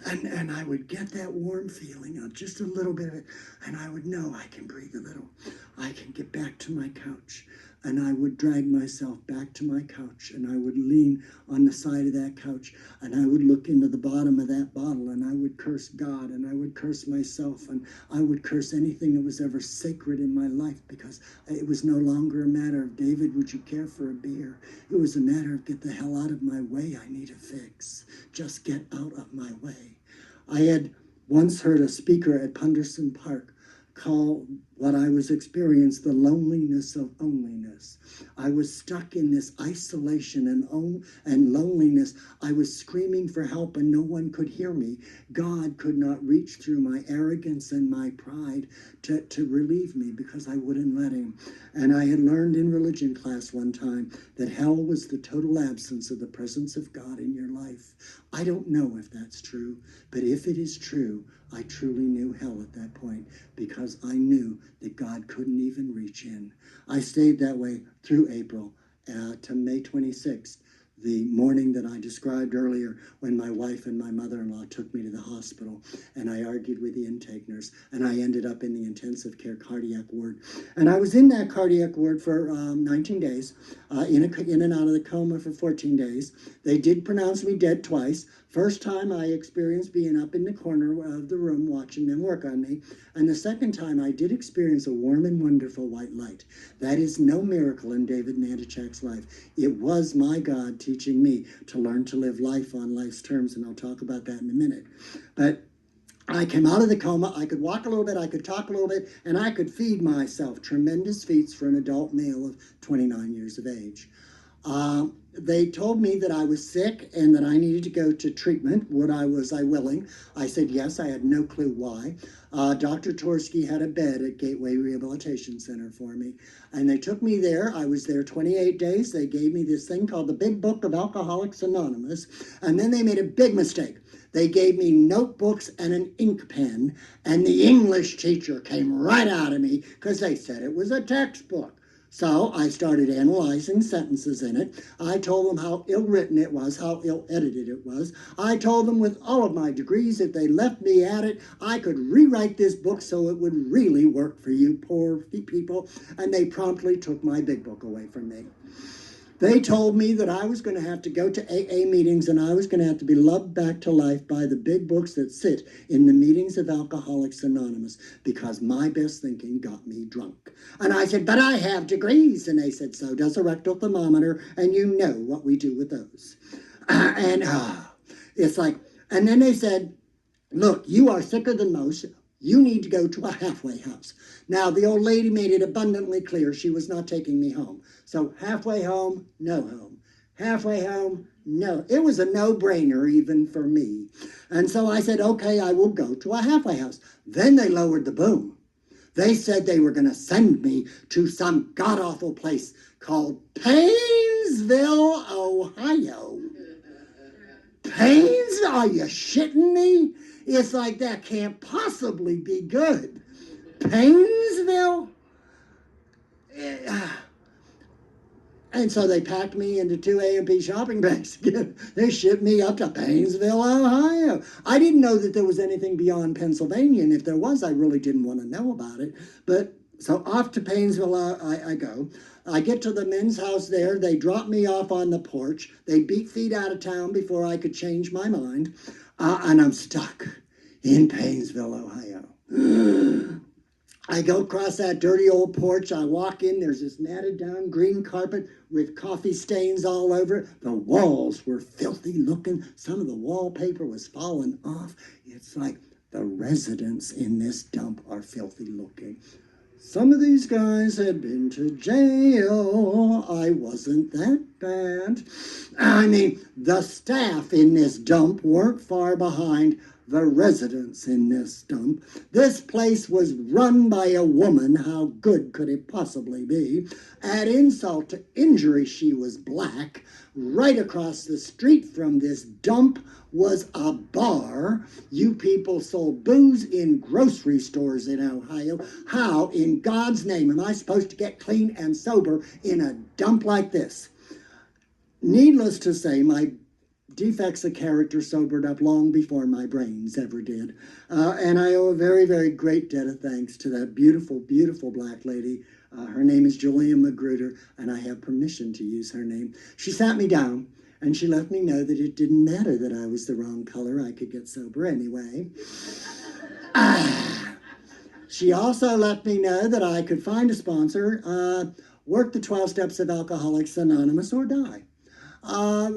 and I would get that warm feeling, just a little bit of it, and I would know I can breathe a little. I can get back to my couch, and I would drag myself back to my couch, and I would lean on the side of that couch, and I would look into the bottom of that bottle, and I would curse God, and I would curse myself, and I would curse anything that was ever sacred in my life, because it was no longer a matter of, David, would you care for a beer? It was a matter of, get the hell out of my way. I need a fix. Just get out of my way. I had once heard a speaker at Punderson Park call what I was experiencing the loneliness of onlyness. I was stuck in this isolation and loneliness. I was screaming for help and no one could hear me. God could not reach through my arrogance and my pride to relieve me because I wouldn't let him. And I had learned in religion class one time that hell was the total absence of the presence of God in your life. I don't know if that's true, but if it is true, I truly knew hell at that point because I knew that God couldn't even reach in. I stayed that way through April to May 26th, the morning that I described earlier when my wife and my mother-in-law took me to the hospital and I argued with the intake nurse and I ended up in the intensive care cardiac ward. And I was in that cardiac ward for 19 days, in and out of the coma for 14 days. They did pronounce me dead twice. First time I experienced being up in the corner of the room watching them work on me. And the second time I did experience a warm and wonderful white light. That is no miracle in David Mandichak's life. It was my God teaching me to learn to live life on life's terms, and I'll talk about that in a minute. But I came out of the coma, I could walk a little bit, I could talk a little bit, and I could feed myself. Tremendous feats for an adult male of 29 years of age. They told me that I was sick and that I needed to go to treatment. Was I willing? I said yes. I had no clue why. Dr. Torsky had a bed at Gateway Rehabilitation Center for me. And they took me there. I was there 28 days. They gave me this thing called the Big Book of Alcoholics Anonymous. And then they made a big mistake. They gave me notebooks and an ink pen. And the English teacher came right out of me because they said it was a textbook. So I started analyzing sentences in it. I told them how ill-written it was, how ill-edited it was. I told them with all of my degrees, if they left me at it, I could rewrite this book so it would really work for you poor people. And they promptly took my big book away from me. They told me that I was going to have to go to AA meetings and I was going to have to be loved back to life by the big books that sit in the meetings of Alcoholics Anonymous because my best thinking got me drunk. And I said, but I have degrees. And they said, so does a rectal thermometer, and you know what we do with those. It's like, and then they said, look, you are sicker than most. You need to go to a halfway house. Now, the old lady made it abundantly clear she was not taking me home. So halfway home, no home. Halfway home, no. It was a no-brainer even for me. And so I said, okay, I will go to a halfway house. Then they lowered the boom. They said they were going to send me to some god-awful place called Painesville, Ohio. Painesville? Are you shitting me? It's like, that can't possibly be good. Painesville? And so they packed me into 2 A&P shopping bags again. They shipped me up to Painesville, Ohio. I didn't know that there was anything beyond Pennsylvania, and if there was, I really didn't want to know about it. But so off to Painesville I go. I get to the men's house there. They drop me off on the porch. They beat feet out of town before I could change my mind. And I'm stuck in Painesville, Ohio. I go across that dirty old porch. I walk in. There's this matted down green carpet with coffee stains all over it. The walls were filthy looking. Some of the wallpaper was falling off. It's like the residents in this dump are filthy looking. Some of these guys had been to jail. I wasn't that bad. I mean, the staff in this dump weren't far behind the residents in this dump. This place was run by a woman. How good could it possibly be? Add insult to injury, she was black. Right across the street from this dump was a bar. You people sold booze in grocery stores in Ohio. How in God's name am I supposed to get clean and sober in a dump like this? Needless to say, my defects of character sobered up long before my brains ever did. And I owe a very, very great debt of thanks to that beautiful, beautiful black lady. Her name is Julia Magruder, and I have permission to use her name. She sat me down, and she let me know that it didn't matter that I was the wrong color. I could get sober anyway. She also let me know that I could find a sponsor, work the 12 steps of Alcoholics Anonymous, or die.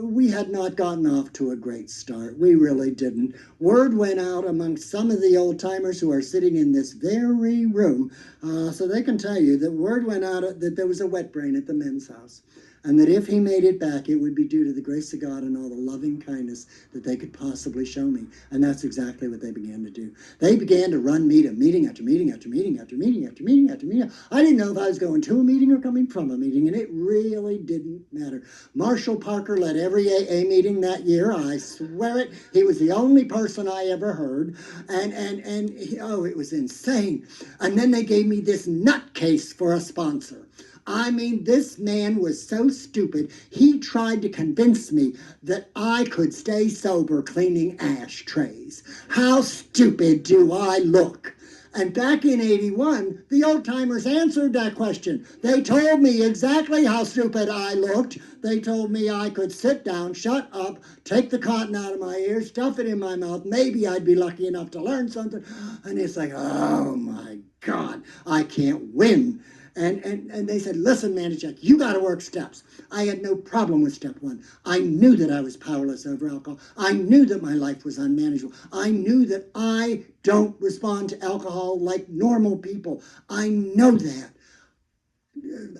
We had not gotten off to a great start. We really didn't. Word went out among some of the old-timers who are sitting in this very room, so they can tell you that word went out that there was a wet brain at the men's house, and that if he made it back, it would be due to the grace of God and all the loving kindness that they could possibly show me. And that's exactly what they began to do. They began to run me to meeting after meeting after meeting after meeting after meeting after meeting. I didn't know if I was going to a meeting or coming from a meeting, and it really didn't matter. Marshall Parker led every AA meeting that year. I swear it. He was the only person I ever heard. Oh, it was insane. And then they gave me this nutcase for a sponsor. I mean, this man was so stupid, he tried to convince me that I could stay sober cleaning ashtrays. How stupid do I look? And back in 81, the old-timers answered that question. They told me exactly how stupid I looked. They told me I could sit down, shut up, take the cotton out of my ears, stuff it in my mouth. Maybe I'd be lucky enough to learn something. And it's like, oh my God, I can't win. And they said, listen, Manichek, you got to work steps. I had no problem with step one. I knew that I was powerless over alcohol. I knew that my life was unmanageable. I knew that I don't respond to alcohol like normal people. I know that.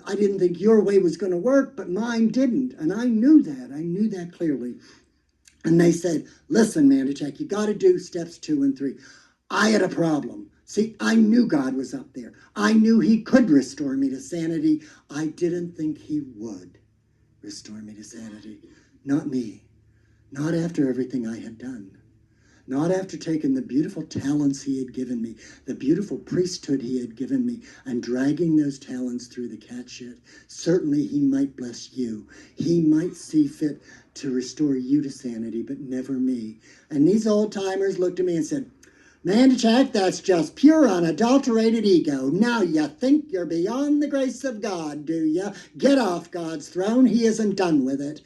I didn't think your way was going to work, but mine didn't. And I knew that. I knew that clearly. And they said, listen, Mandachek, you got to do steps 2 and 3. I had a problem. See, I knew God was up there. I knew he could restore me to sanity. I didn't think he would restore me to sanity. Not me. Not after everything I had done. Not after taking the beautiful talents he had given me, the beautiful priesthood he had given me, and dragging those talents through the cat shit. Certainly he might bless you. He might see fit to restore you to sanity, but never me. And these old-timers looked at me and said, Mandachek, that's just pure unadulterated ego. Now you think you're beyond the grace of God, do you? Get off God's throne. He isn't done with it.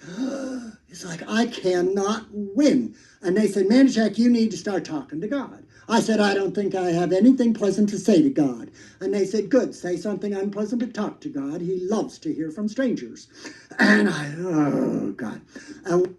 It's like, I cannot win. And they said, Mandachek, you need to start talking to God. I said, I don't think I have anything pleasant to say to God. And they said, good, say something unpleasant, but talk to God. He loves to hear from strangers. And oh, God. And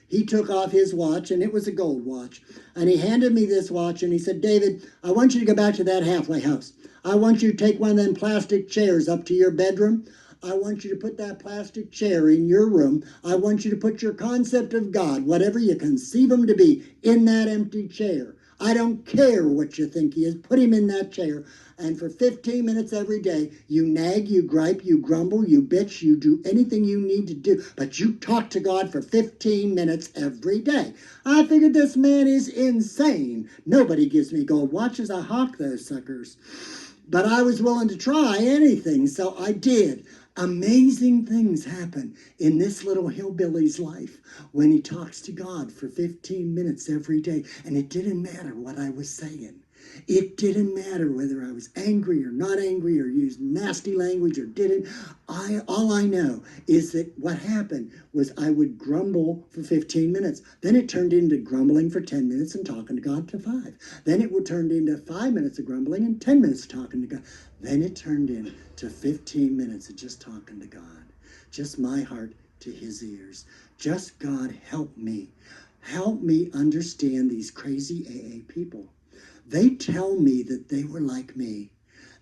he took off his watch, and it was a gold watch. And he handed me this watch, and he said, David, I want you to go back to that halfway house. I want you to take one of them plastic chairs up to your bedroom. I want you to put that plastic chair in your room. I want you to put your concept of God, whatever you conceive him to be, in that empty chair. I don't care what you think he is. Put him in that chair. And for 15 minutes every day, you nag, you gripe, you grumble, you bitch, you do anything you need to do. But you talk to God for 15 minutes every day. I figured this man is insane. Nobody gives me gold watches. I hawk those suckers. But I was willing to try anything, so I did. Amazing things happen in this little hillbilly's life when he talks to God for 15 minutes every day. And it didn't matter what I was saying. It didn't matter whether I was angry or not angry or used nasty language or didn't. All I know is that what happened was I would grumble for 15 minutes. Then it turned into grumbling for 10 minutes and talking to God for 5. Then it would turn into 5 minutes of grumbling and 10 minutes of talking to God. Then it turned into 15 minutes of just talking to God. Just my heart to his ears. Just, God, help me. Help me understand these crazy AA people. They tell me that they were like me.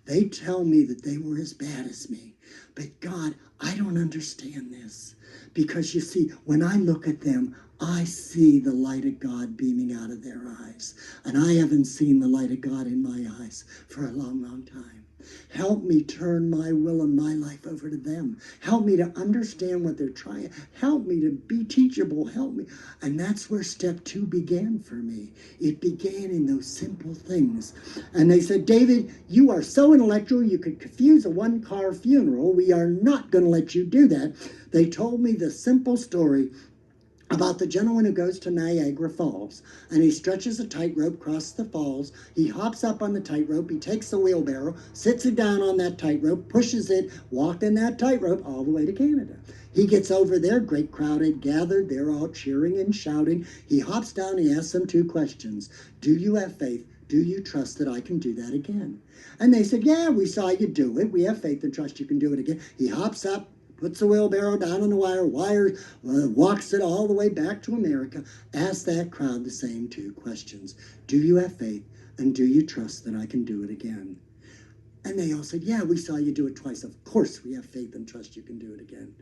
They tell me that they were as bad as me. But God, I don't understand this. Because you see, when I look at them, I see the light of God beaming out of their eyes. And I haven't seen the light of God in my eyes for a long, long time. Help me turn my will and my life over to them. Help me to understand what they're trying. Help me to be teachable. Help me. And that's where step 2 began for me. It began in those simple things. And they said, David, you are so intellectual you could confuse a one-car funeral. We are not going to let you do that. They told me the simple story about the gentleman who goes to Niagara Falls, and he stretches a tightrope across the falls. He hops up on the tightrope, he takes the wheelbarrow, sits it down on that tightrope, pushes it, walking that tightrope all the way to Canada. He gets over there, great crowd had gathered, they're all cheering and shouting. He hops down, he asks them 2 questions. Do you have faith? Do you trust that I can do that again? And they said, yeah, we saw you do it. We have faith and trust you can do it again. He hops up, puts the wheelbarrow down on the wire, walks it all the way back to America, asks that crowd the same 2 questions. Do you have faith, and do you trust that I can do it again? And they all said, yeah, we saw you do it twice. Of course we have faith and trust you can do it again.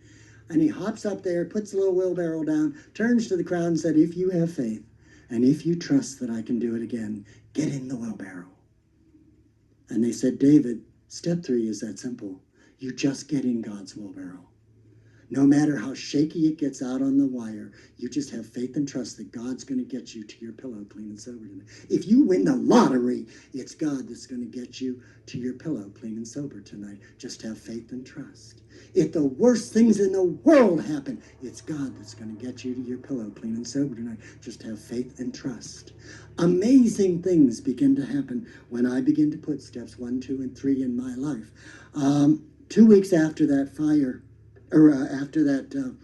And he hops up there, puts the little wheelbarrow down, turns to the crowd and said, if you have faith, and if you trust that I can do it again, get in the wheelbarrow. And they said, David, step 3 is that simple. You just get in God's wheelbarrow. No matter how shaky it gets out on the wire, you just have faith and trust that God's going to get you to your pillow clean and sober tonight. If you win the lottery, it's God that's going to get you to your pillow clean and sober tonight. Just have faith and trust. If the worst things in the world happen, it's God that's going to get you to your pillow clean and sober tonight. Just have faith and trust. Amazing things begin to happen when I begin to put steps 1, 2, and 3 in my life. 2 weeks after that fire, or after that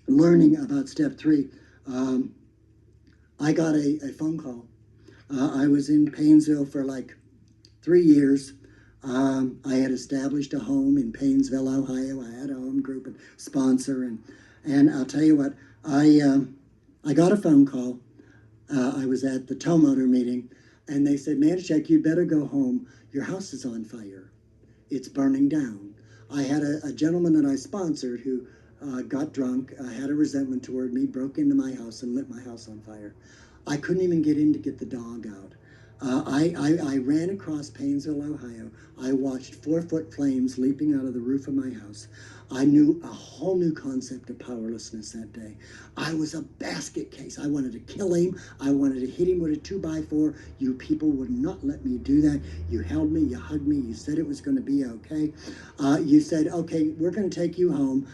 learning about step 3, I got a phone call. I was in Painesville for like 3 years. I had established a home in Painesville, Ohio. I had a home group and sponsor, and I'll tell you what, I got a phone call. I was at the tow motor meeting, and they said, Mandachek, you'd better go home. Your house is on fire. It's burning down. I had a gentleman that I sponsored who got drunk, had a resentment toward me, broke into my house and lit my house on fire. I couldn't even get in to get the dog out. I ran across Painesville, Ohio. I watched 4-foot flames leaping out of the roof of my house. I knew a whole new concept of powerlessness that day. I was a basket case. I wanted to kill him. I wanted to hit him with a 2x4. You people would not let me do that. You held me, you hugged me, you said it was going to be okay. You said, okay, we're going to take you home.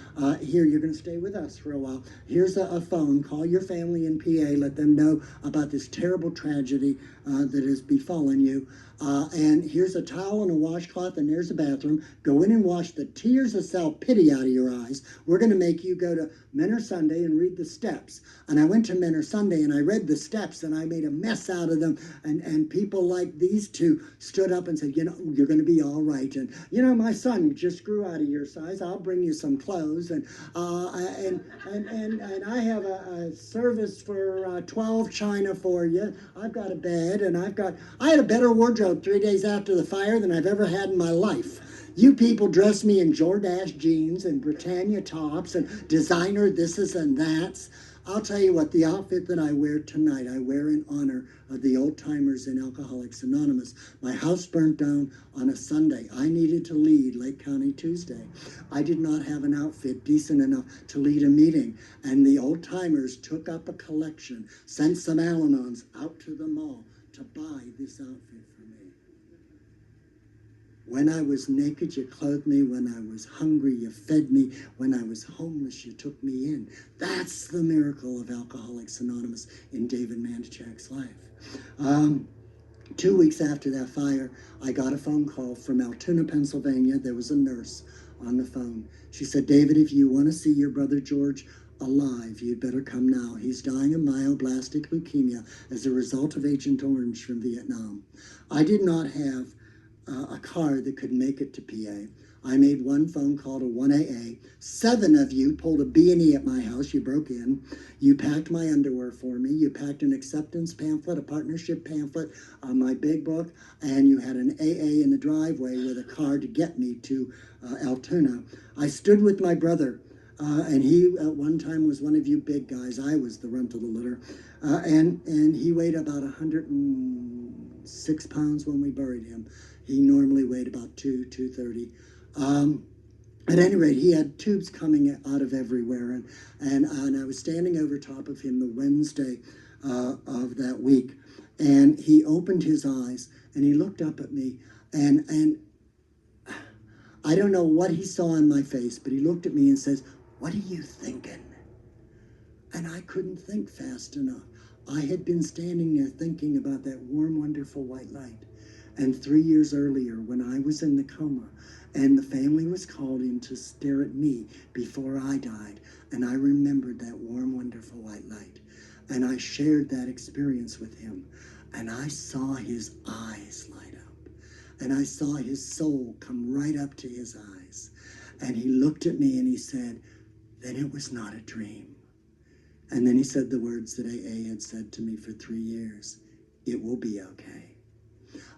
Here, you're going to stay with us for a while. Here's a phone. Call your family in PA. Let them know about this terrible tragedy that has befallen you. And here's a towel and a washcloth, and there's a bathroom. Go in and wash the tears of self-pity out of your eyes. We're going to make you go to Menor Sunday and read the steps. And I went to Menor Sunday, and I read the steps, and I made a mess out of them. And people like these two stood up and said, you know, you're going to be all right. And, you know, my son just grew out of your size. I'll bring you some clothes. And I have a service for 12 china for you. I've got a bed, and I had a better wardrobe 3 days after the fire than I've ever had in my life. You people dress me in Jordache jeans and Britannia tops and designer thises and that's. I'll tell you what, the outfit that I wear tonight, I wear in honor of the old timers in Alcoholics Anonymous. My house burnt down on a Sunday. I needed to lead Lake County Tuesday. I did not have an outfit decent enough to lead a meeting. And the old timers took up a collection, sent some Al-Anons out to the mall to buy this outfit for me. When I was naked, you clothed me. When I was hungry, you fed me. When I was homeless, you took me in. That's the miracle of Alcoholics Anonymous in David Mandichak's life. 2 weeks after that fire, I got a phone call from Altoona, Pennsylvania. There was a nurse on the phone. She said, David, if you want to see your brother George alive, you'd better come now. He's dying of myoblastic leukemia as a result of Agent Orange from Vietnam. I did not have a car that could make it to PA. I made one phone call to 1AA. 7 of you pulled a B&E at my house. You broke in. You packed my underwear for me. You packed an acceptance pamphlet, a partnership pamphlet, my big book, and you had an AA in the driveway with a car to get me to Altoona. I stood with my brother, and he at one time was one of you big guys. I was the runt of the litter. And he weighed about 106 pounds when we buried him. He normally weighed about 230. At any rate, he had tubes coming out of everywhere, and I was standing over top of him the Wednesday of that week, and he opened his eyes, and he looked up at me, and I don't know what he saw in my face, but he looked at me and says, "What are you thinking?" And I couldn't think fast enough. I had been standing there thinking about that warm, wonderful white light. And 3 years earlier, when I was in the coma, and the family was called in to stare at me before I died, and I remembered that warm, wonderful white light. And I shared that experience with him, and I saw his eyes light up, and I saw his soul come right up to his eyes. And he looked at me and he said, "Then it was not a dream." And then he said the words that AA had said to me for 3 years, "It will be okay."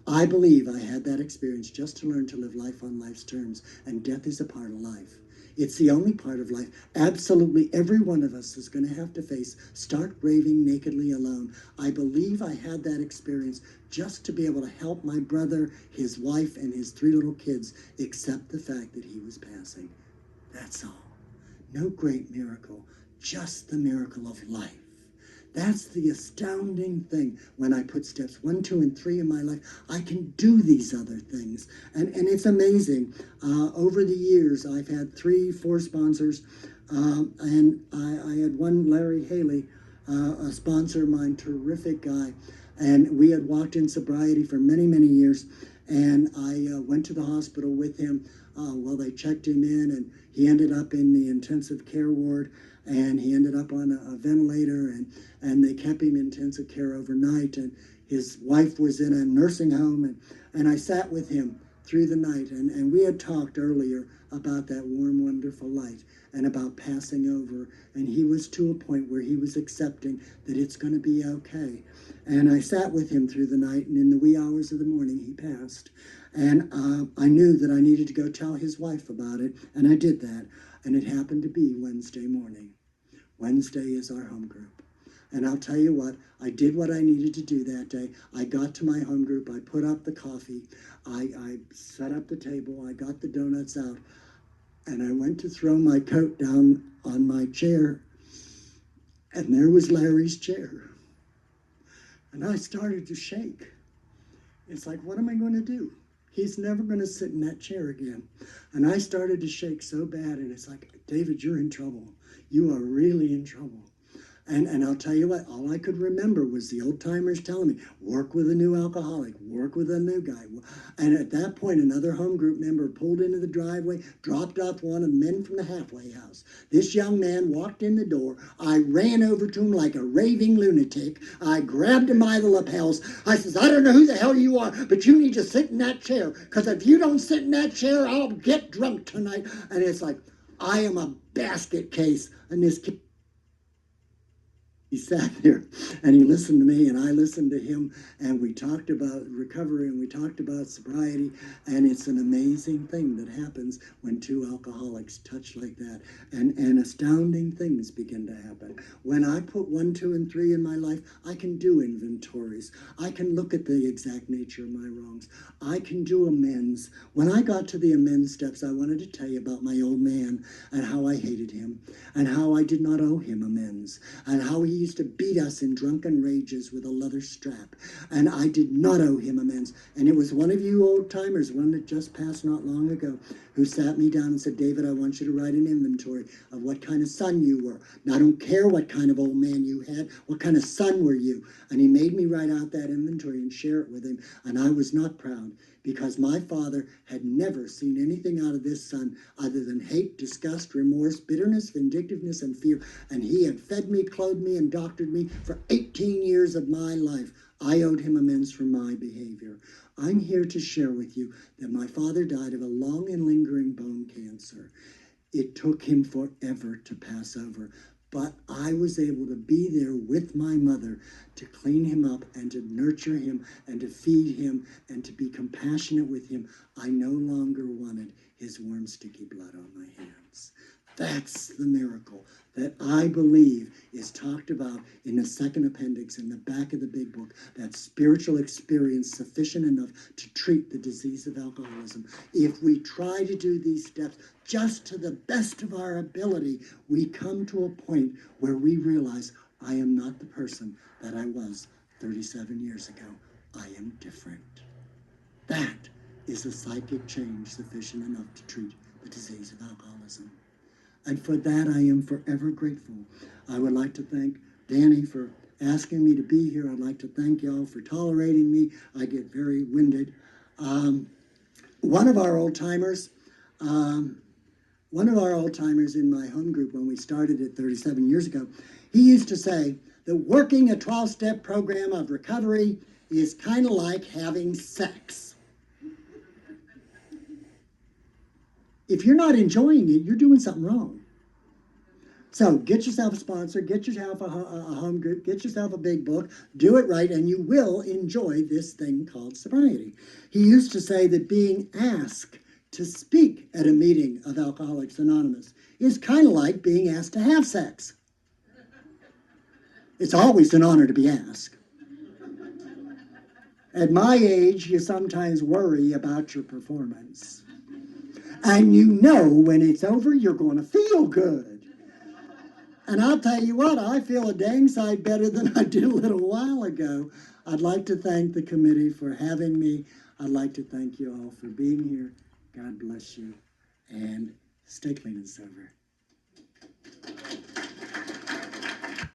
I believe I had that experience just to learn to live life on life's terms, and death is a part of life. It's the only part of life absolutely every one of us is going to have to face, stark raving nakedly alone. I believe I had that experience just to be able to help my brother, his wife, and his 3 little kids accept the fact that he was passing. That's all. No great miracle, just the miracle of life. That's the astounding thing. When I put steps 1, 2, and 3 in my life, I can do these other things. And it's amazing. Over the years, I've had 3, 4 sponsors. And I had one, Larry Haley, a sponsor of mine, terrific guy. And we had walked in sobriety for many, many years. And I went to the hospital with him while they checked him in. And he ended up in the intensive care ward. And he ended up on a ventilator, and they kept him in intensive care overnight. And his wife was in a nursing home, and I sat with him through the night, and we had talked earlier about that warm, wonderful light and about passing over, and he was to a point where he was accepting that it's going to be okay. And I sat with him through the night, and in the wee hours of the morning, he passed. And I knew that I needed to go tell his wife about it, and I did that. And it happened to be Wednesday morning. Wednesday is our home group. And I'll tell you what, I did what I needed to do that day. I got to my home group, I put up the coffee, I set up the table, I got the donuts out, and I went to throw my coat down on my chair, and there was Larry's chair. And I started to shake. It's like, what am I going to do? He's never going to sit in that chair again. And I started to shake so bad, and it's like, David, you're in trouble. You are really in trouble. And I'll tell you what, all I could remember was the old timers telling me, work with a new alcoholic, work with a new guy. And at that point, another home group member pulled into the driveway, dropped off one of the men from the halfway house. This young man walked in the door. I ran over to him like a raving lunatic. I grabbed him by the lapels. I says, I don't know who the hell you are, but you need to sit in that chair, because if you don't sit in that chair, I'll get drunk tonight. And it's like, I am a basket case. And this kid, he sat there and he listened to me and I listened to him, and we talked about recovery and we talked about sobriety, and it's an amazing thing that happens when two alcoholics touch like that, and astounding things begin to happen. When I put 1, 2, and 3 in my life, I can do inventories. I can look at the exact nature of my wrongs. I can do amends. When I got to the amends steps, I wanted to tell you about my old man and how I hated him and how I did not owe him amends and how he used to beat us in drunken rages with a leather strap, and I did not owe him amends. And it was one of you old timers, one that just passed not long ago, who sat me down and said, David, I want you to write an inventory of what kind of son you were. Now, I don't care what kind of old man you had, what kind of son were you? And he made me write out that inventory and share it with him, and I was not proud, because my father had never seen anything out of this son other than hate, disgust, remorse, bitterness, vindictiveness, and fear. And he had fed me, clothed me, and doctored me for 18 years of my life. I owed him amends for my behavior. I'm here to share with you that my father died of a long and lingering bone cancer. It took him forever to pass over. But I was able to be there with my mother to clean him up and to nurture him and to feed him and to be compassionate with him. I no longer wanted his warm, sticky blood on my hands. That's the miracle that I believe is talked about in the second appendix in the back of the big book, that spiritual experience sufficient enough to treat the disease of alcoholism. If we try to do these steps just to the best of our ability, we come to a point where we realize, I am not the person that I was 37 years ago. I am different. That is a psychic change sufficient enough to treat the disease of alcoholism. And for that, I am forever grateful. I would like to thank Danny for asking me to be here. I'd like to thank y'all for tolerating me. I get very winded. One of our old timers in my home group when we started it 37 years ago, he used to say that working a 12-step program of recovery is kind of like having sex. If you're not enjoying it, you're doing something wrong. So get yourself a sponsor, get yourself a home group, get yourself a big book, do it right, and you will enjoy this thing called sobriety. He used to say that being asked to speak at a meeting of Alcoholics Anonymous is kind of like being asked to have sex. It's always an honor to be asked. At my age, you sometimes worry about your performance. And you know when it's over, you're going to feel good. And I'll tell you what, I feel a dang sight better than I did a little while ago. I'd like to thank the committee for having me. I'd like to thank you all for being here. God bless you. And stay clean and sober.